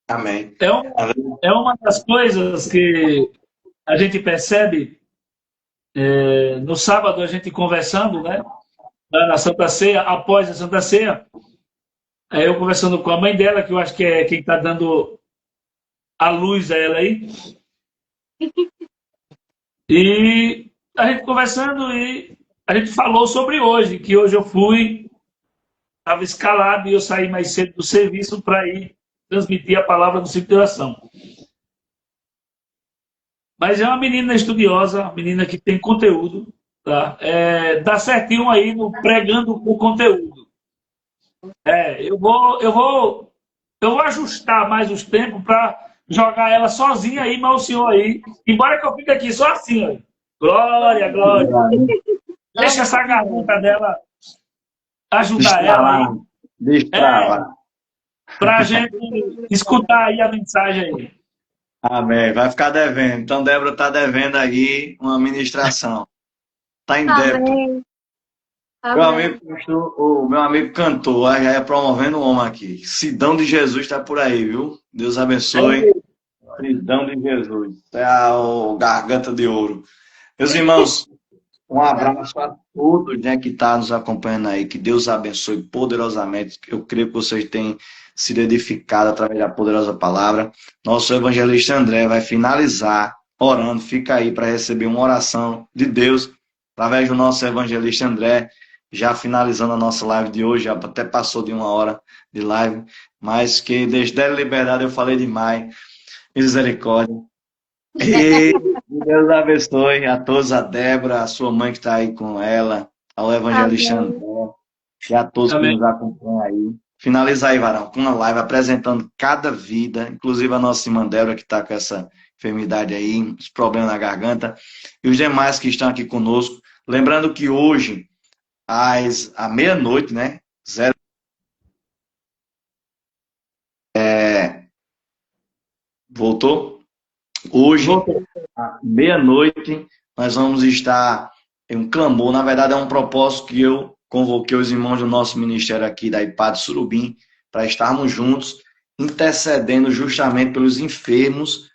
Amém. É, é uma das coisas que a gente percebe no sábado, a gente conversando, né? Na Santa Ceia, após a Santa Ceia, aí eu conversando com a mãe dela, que eu acho que é quem está dando a luz a ela aí, e a gente conversando e a gente falou sobre hoje, que hoje eu fui, estava escalado e eu saí mais cedo do serviço para ir transmitir a palavra do ciclo de oração. Mas é uma menina estudiosa, uma menina que tem conteúdo, tá? Dá certinho aí no pregando com conteúdo. Eu vou ajustar mais os tempos para jogar ela sozinha aí, mas o senhor aí, embora que eu fique aqui só assim, ó. Glória, glória. Deixa essa garganta dela ajudar Deixa ela lá. aí, Deixa lá. para a gente escutar aí a mensagem aí. Amém. Vai ficar devendo. Então, Débora está devendo aí uma ministração. Está em débito. Amém. Meu Amém. amigo, o meu amigo cantor, já é promovendo o homem aqui. Sidão de Jesus está por aí, viu? Deus abençoe. Sidão de Jesus. É o garganta de ouro. Meus irmãos, um abraço a todos, né, que estão nos acompanhando aí. Que Deus abençoe poderosamente. Eu creio que vocês têm sido edificados através da poderosa palavra. Nosso evangelista André vai finalizar orando. Fica aí para receber uma oração de Deus através do nosso evangelista André. Já finalizando a nossa live de hoje, já até passou de 1 hora de live, mas que desde a liberdade eu falei demais. Misericórdia. E Deus abençoe a todos, a Débora, a sua mãe que está aí com ela, ao evangelista Amém. André, e a todos que Amém. nos acompanham aí. Finaliza aí, Varão, com uma live apresentando cada vida, inclusive a nossa irmã Débora, que está com essa enfermidade aí, os problemas na garganta, e os demais que estão aqui conosco. Lembrando que hoje, à meia-noite, né? Voltou? Hoje, à meia-noite, nós vamos estar em um clamor, na verdade é um propósito que eu convoquei os irmãos do nosso ministério aqui da IPAD Surubim, para estarmos juntos, intercedendo justamente pelos enfermos,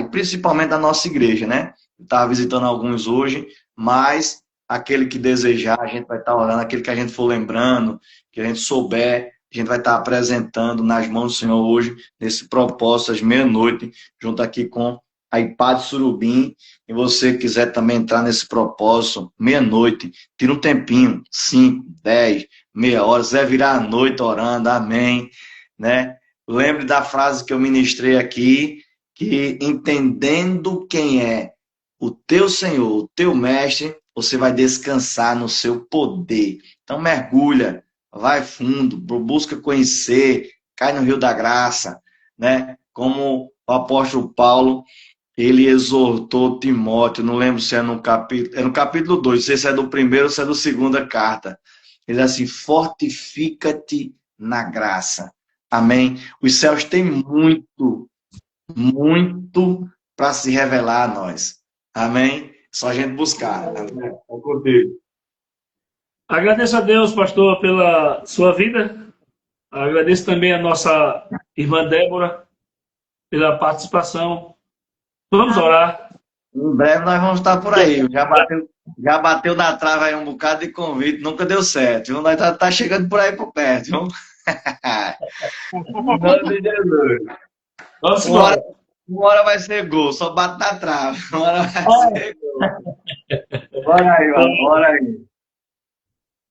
e principalmente da nossa igreja, né? Eu estava visitando alguns hoje, mas aquele que desejar, a gente vai estar orando, aquele que a gente for lembrando, que a gente souber, a gente vai estar apresentando nas mãos do Senhor hoje, nesse propósito, às meia-noite, junto aqui com a IPAD Surubim. E você quiser também entrar nesse propósito, meia-noite, tira um tempinho, 5, 10, meia hora, você vai virar a noite orando, amém, né? Lembre da frase que eu ministrei aqui, que entendendo quem é o teu Senhor, o teu mestre, você vai descansar no seu poder. Então mergulha, vai fundo, busca conhecer, cai no Rio da Graça, né? Como o apóstolo Paulo, ele exortou Timóteo, não lembro se é no capítulo 2, não sei se é do primeiro ou se é do segunda carta. Ele diz assim, fortifica-te na graça. Amém? Os céus têm muito para se revelar a nós. Amém? Só a gente buscar. Amém? Agradeço a Deus, pastor, pela sua vida. Agradeço também a nossa irmã Débora pela participação. Vamos orar. Em breve nós vamos estar por aí. Já bateu na trave aí um bocado de convite, nunca deu certo. Viu? Nós tá chegando por aí por perto. Viu? Em nome de Jesus. Vamos embora. Uma hora vai ser gol, só bate na trave. Uma hora vai ser gol. Bora aí, mano. Bora aí.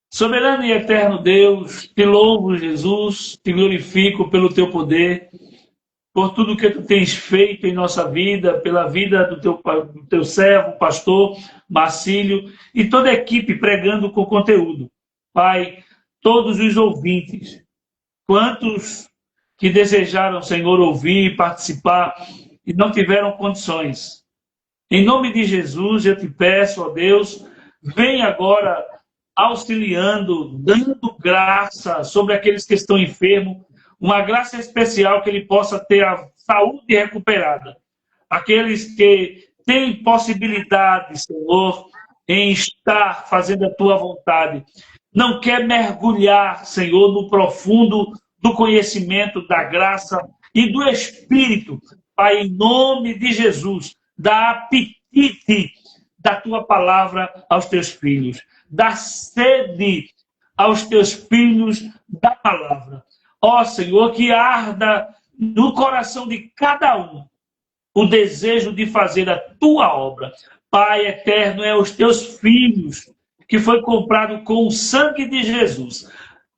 Soberano e eterno Deus, te louvo, Jesus, te glorifico pelo teu poder, por tudo que tu tens feito em nossa vida, pela vida do teu servo, pastor Marcílio, e toda a equipe pregando com conteúdo. Pai, todos os ouvintes, quantos que desejaram, Senhor, ouvir e participar e não tiveram condições. Em nome de Jesus, eu te peço, ó Deus, vem agora auxiliando, dando graça sobre aqueles que estão enfermos, uma graça especial que ele possa ter a saúde recuperada. Aqueles que têm possibilidade, Senhor, em estar fazendo a tua vontade, não quer mergulhar, Senhor, no profundo do conhecimento, da graça e do Espírito. Pai, em nome de Jesus, dá apetite da tua palavra aos teus filhos. Dá sede aos teus filhos da palavra. Ó Senhor, que arda no coração de cada um o desejo de fazer a tua obra. Pai eterno, é os teus filhos que foi comprado com o sangue de Jesus.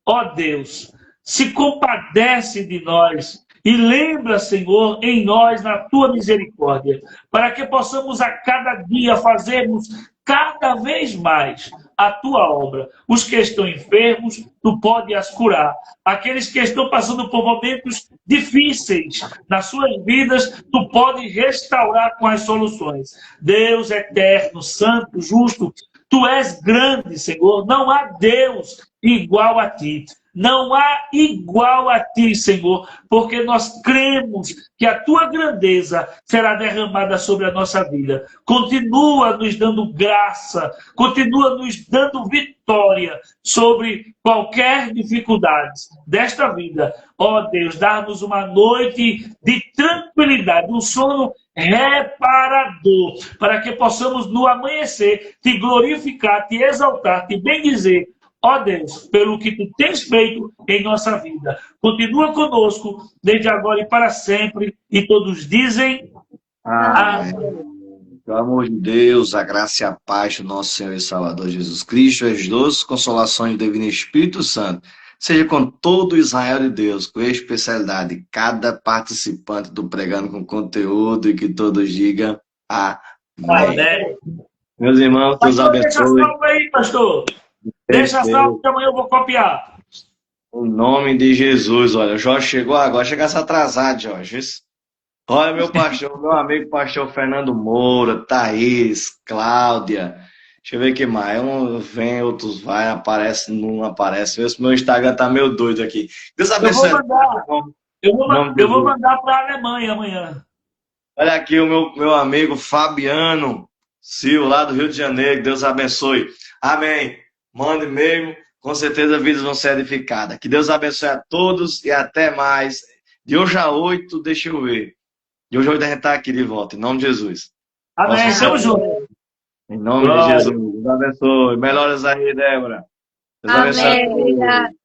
Ó Deus, se compadece de nós e lembra, Senhor, em nós, na tua misericórdia, para que possamos a cada dia fazermos cada vez mais a tua obra. Os que estão enfermos, tu pode as curar. Aqueles que estão passando por momentos difíceis nas suas vidas, tu pode restaurar com as soluções. Deus eterno, santo, justo, tu és grande, Senhor. Não há Deus igual a ti. Não há igual a ti, Senhor, porque nós cremos que a tua grandeza será derramada sobre a nossa vida. Continua nos dando graça, continua nos dando vitória sobre qualquer dificuldade desta vida. Ó Deus, dá-nos uma noite de tranquilidade, um sono reparador, para que possamos no amanhecer te glorificar, te exaltar, te bendizer. Ó Deus, pelo que tu tens feito em nossa vida. Continua conosco, desde agora e para sempre. E todos dizem... Amém. Pelo amor de Deus, a graça e a paz do nosso Senhor e Salvador Jesus Cristo, as doces consolações do Divino Espírito Santo, seja com todo Israel de Deus, com especialidade, cada participante do Pregando com Conteúdo, e que todos digam amém. Amém. Meus irmãos, Deus abençoe. Deixa salvo aí, pastor. Deixa salvo que amanhã eu vou copiar. Em nome de Jesus, olha, o Jorge chegou agora, chegasse atrasado, Jorge. Olha, meu pastor, meu amigo pastor Fernando Moura, Thaís, Cláudia, deixa eu ver o que mais, uns vem, outros vai, aparece, não aparece, vê se meu Instagram tá meio doido aqui. Deus abençoe. Eu vou mandar para a Alemanha amanhã. Olha aqui o meu amigo Fabiano, Sil, lá do Rio de Janeiro, Deus abençoe. Amém. Mande mesmo, com certeza vidas vão ser edificadas. Que Deus abençoe a todos e até mais. De hoje a 8, deixa eu ver. De hoje a 8 a gente está aqui de volta, em nome de Jesus. Amém. Nossa, Tamo junto. em nome de Glória. Jesus. Deus abençoe. Melhoras aí, Débora. Deus abençoe. Amém. Obrigada.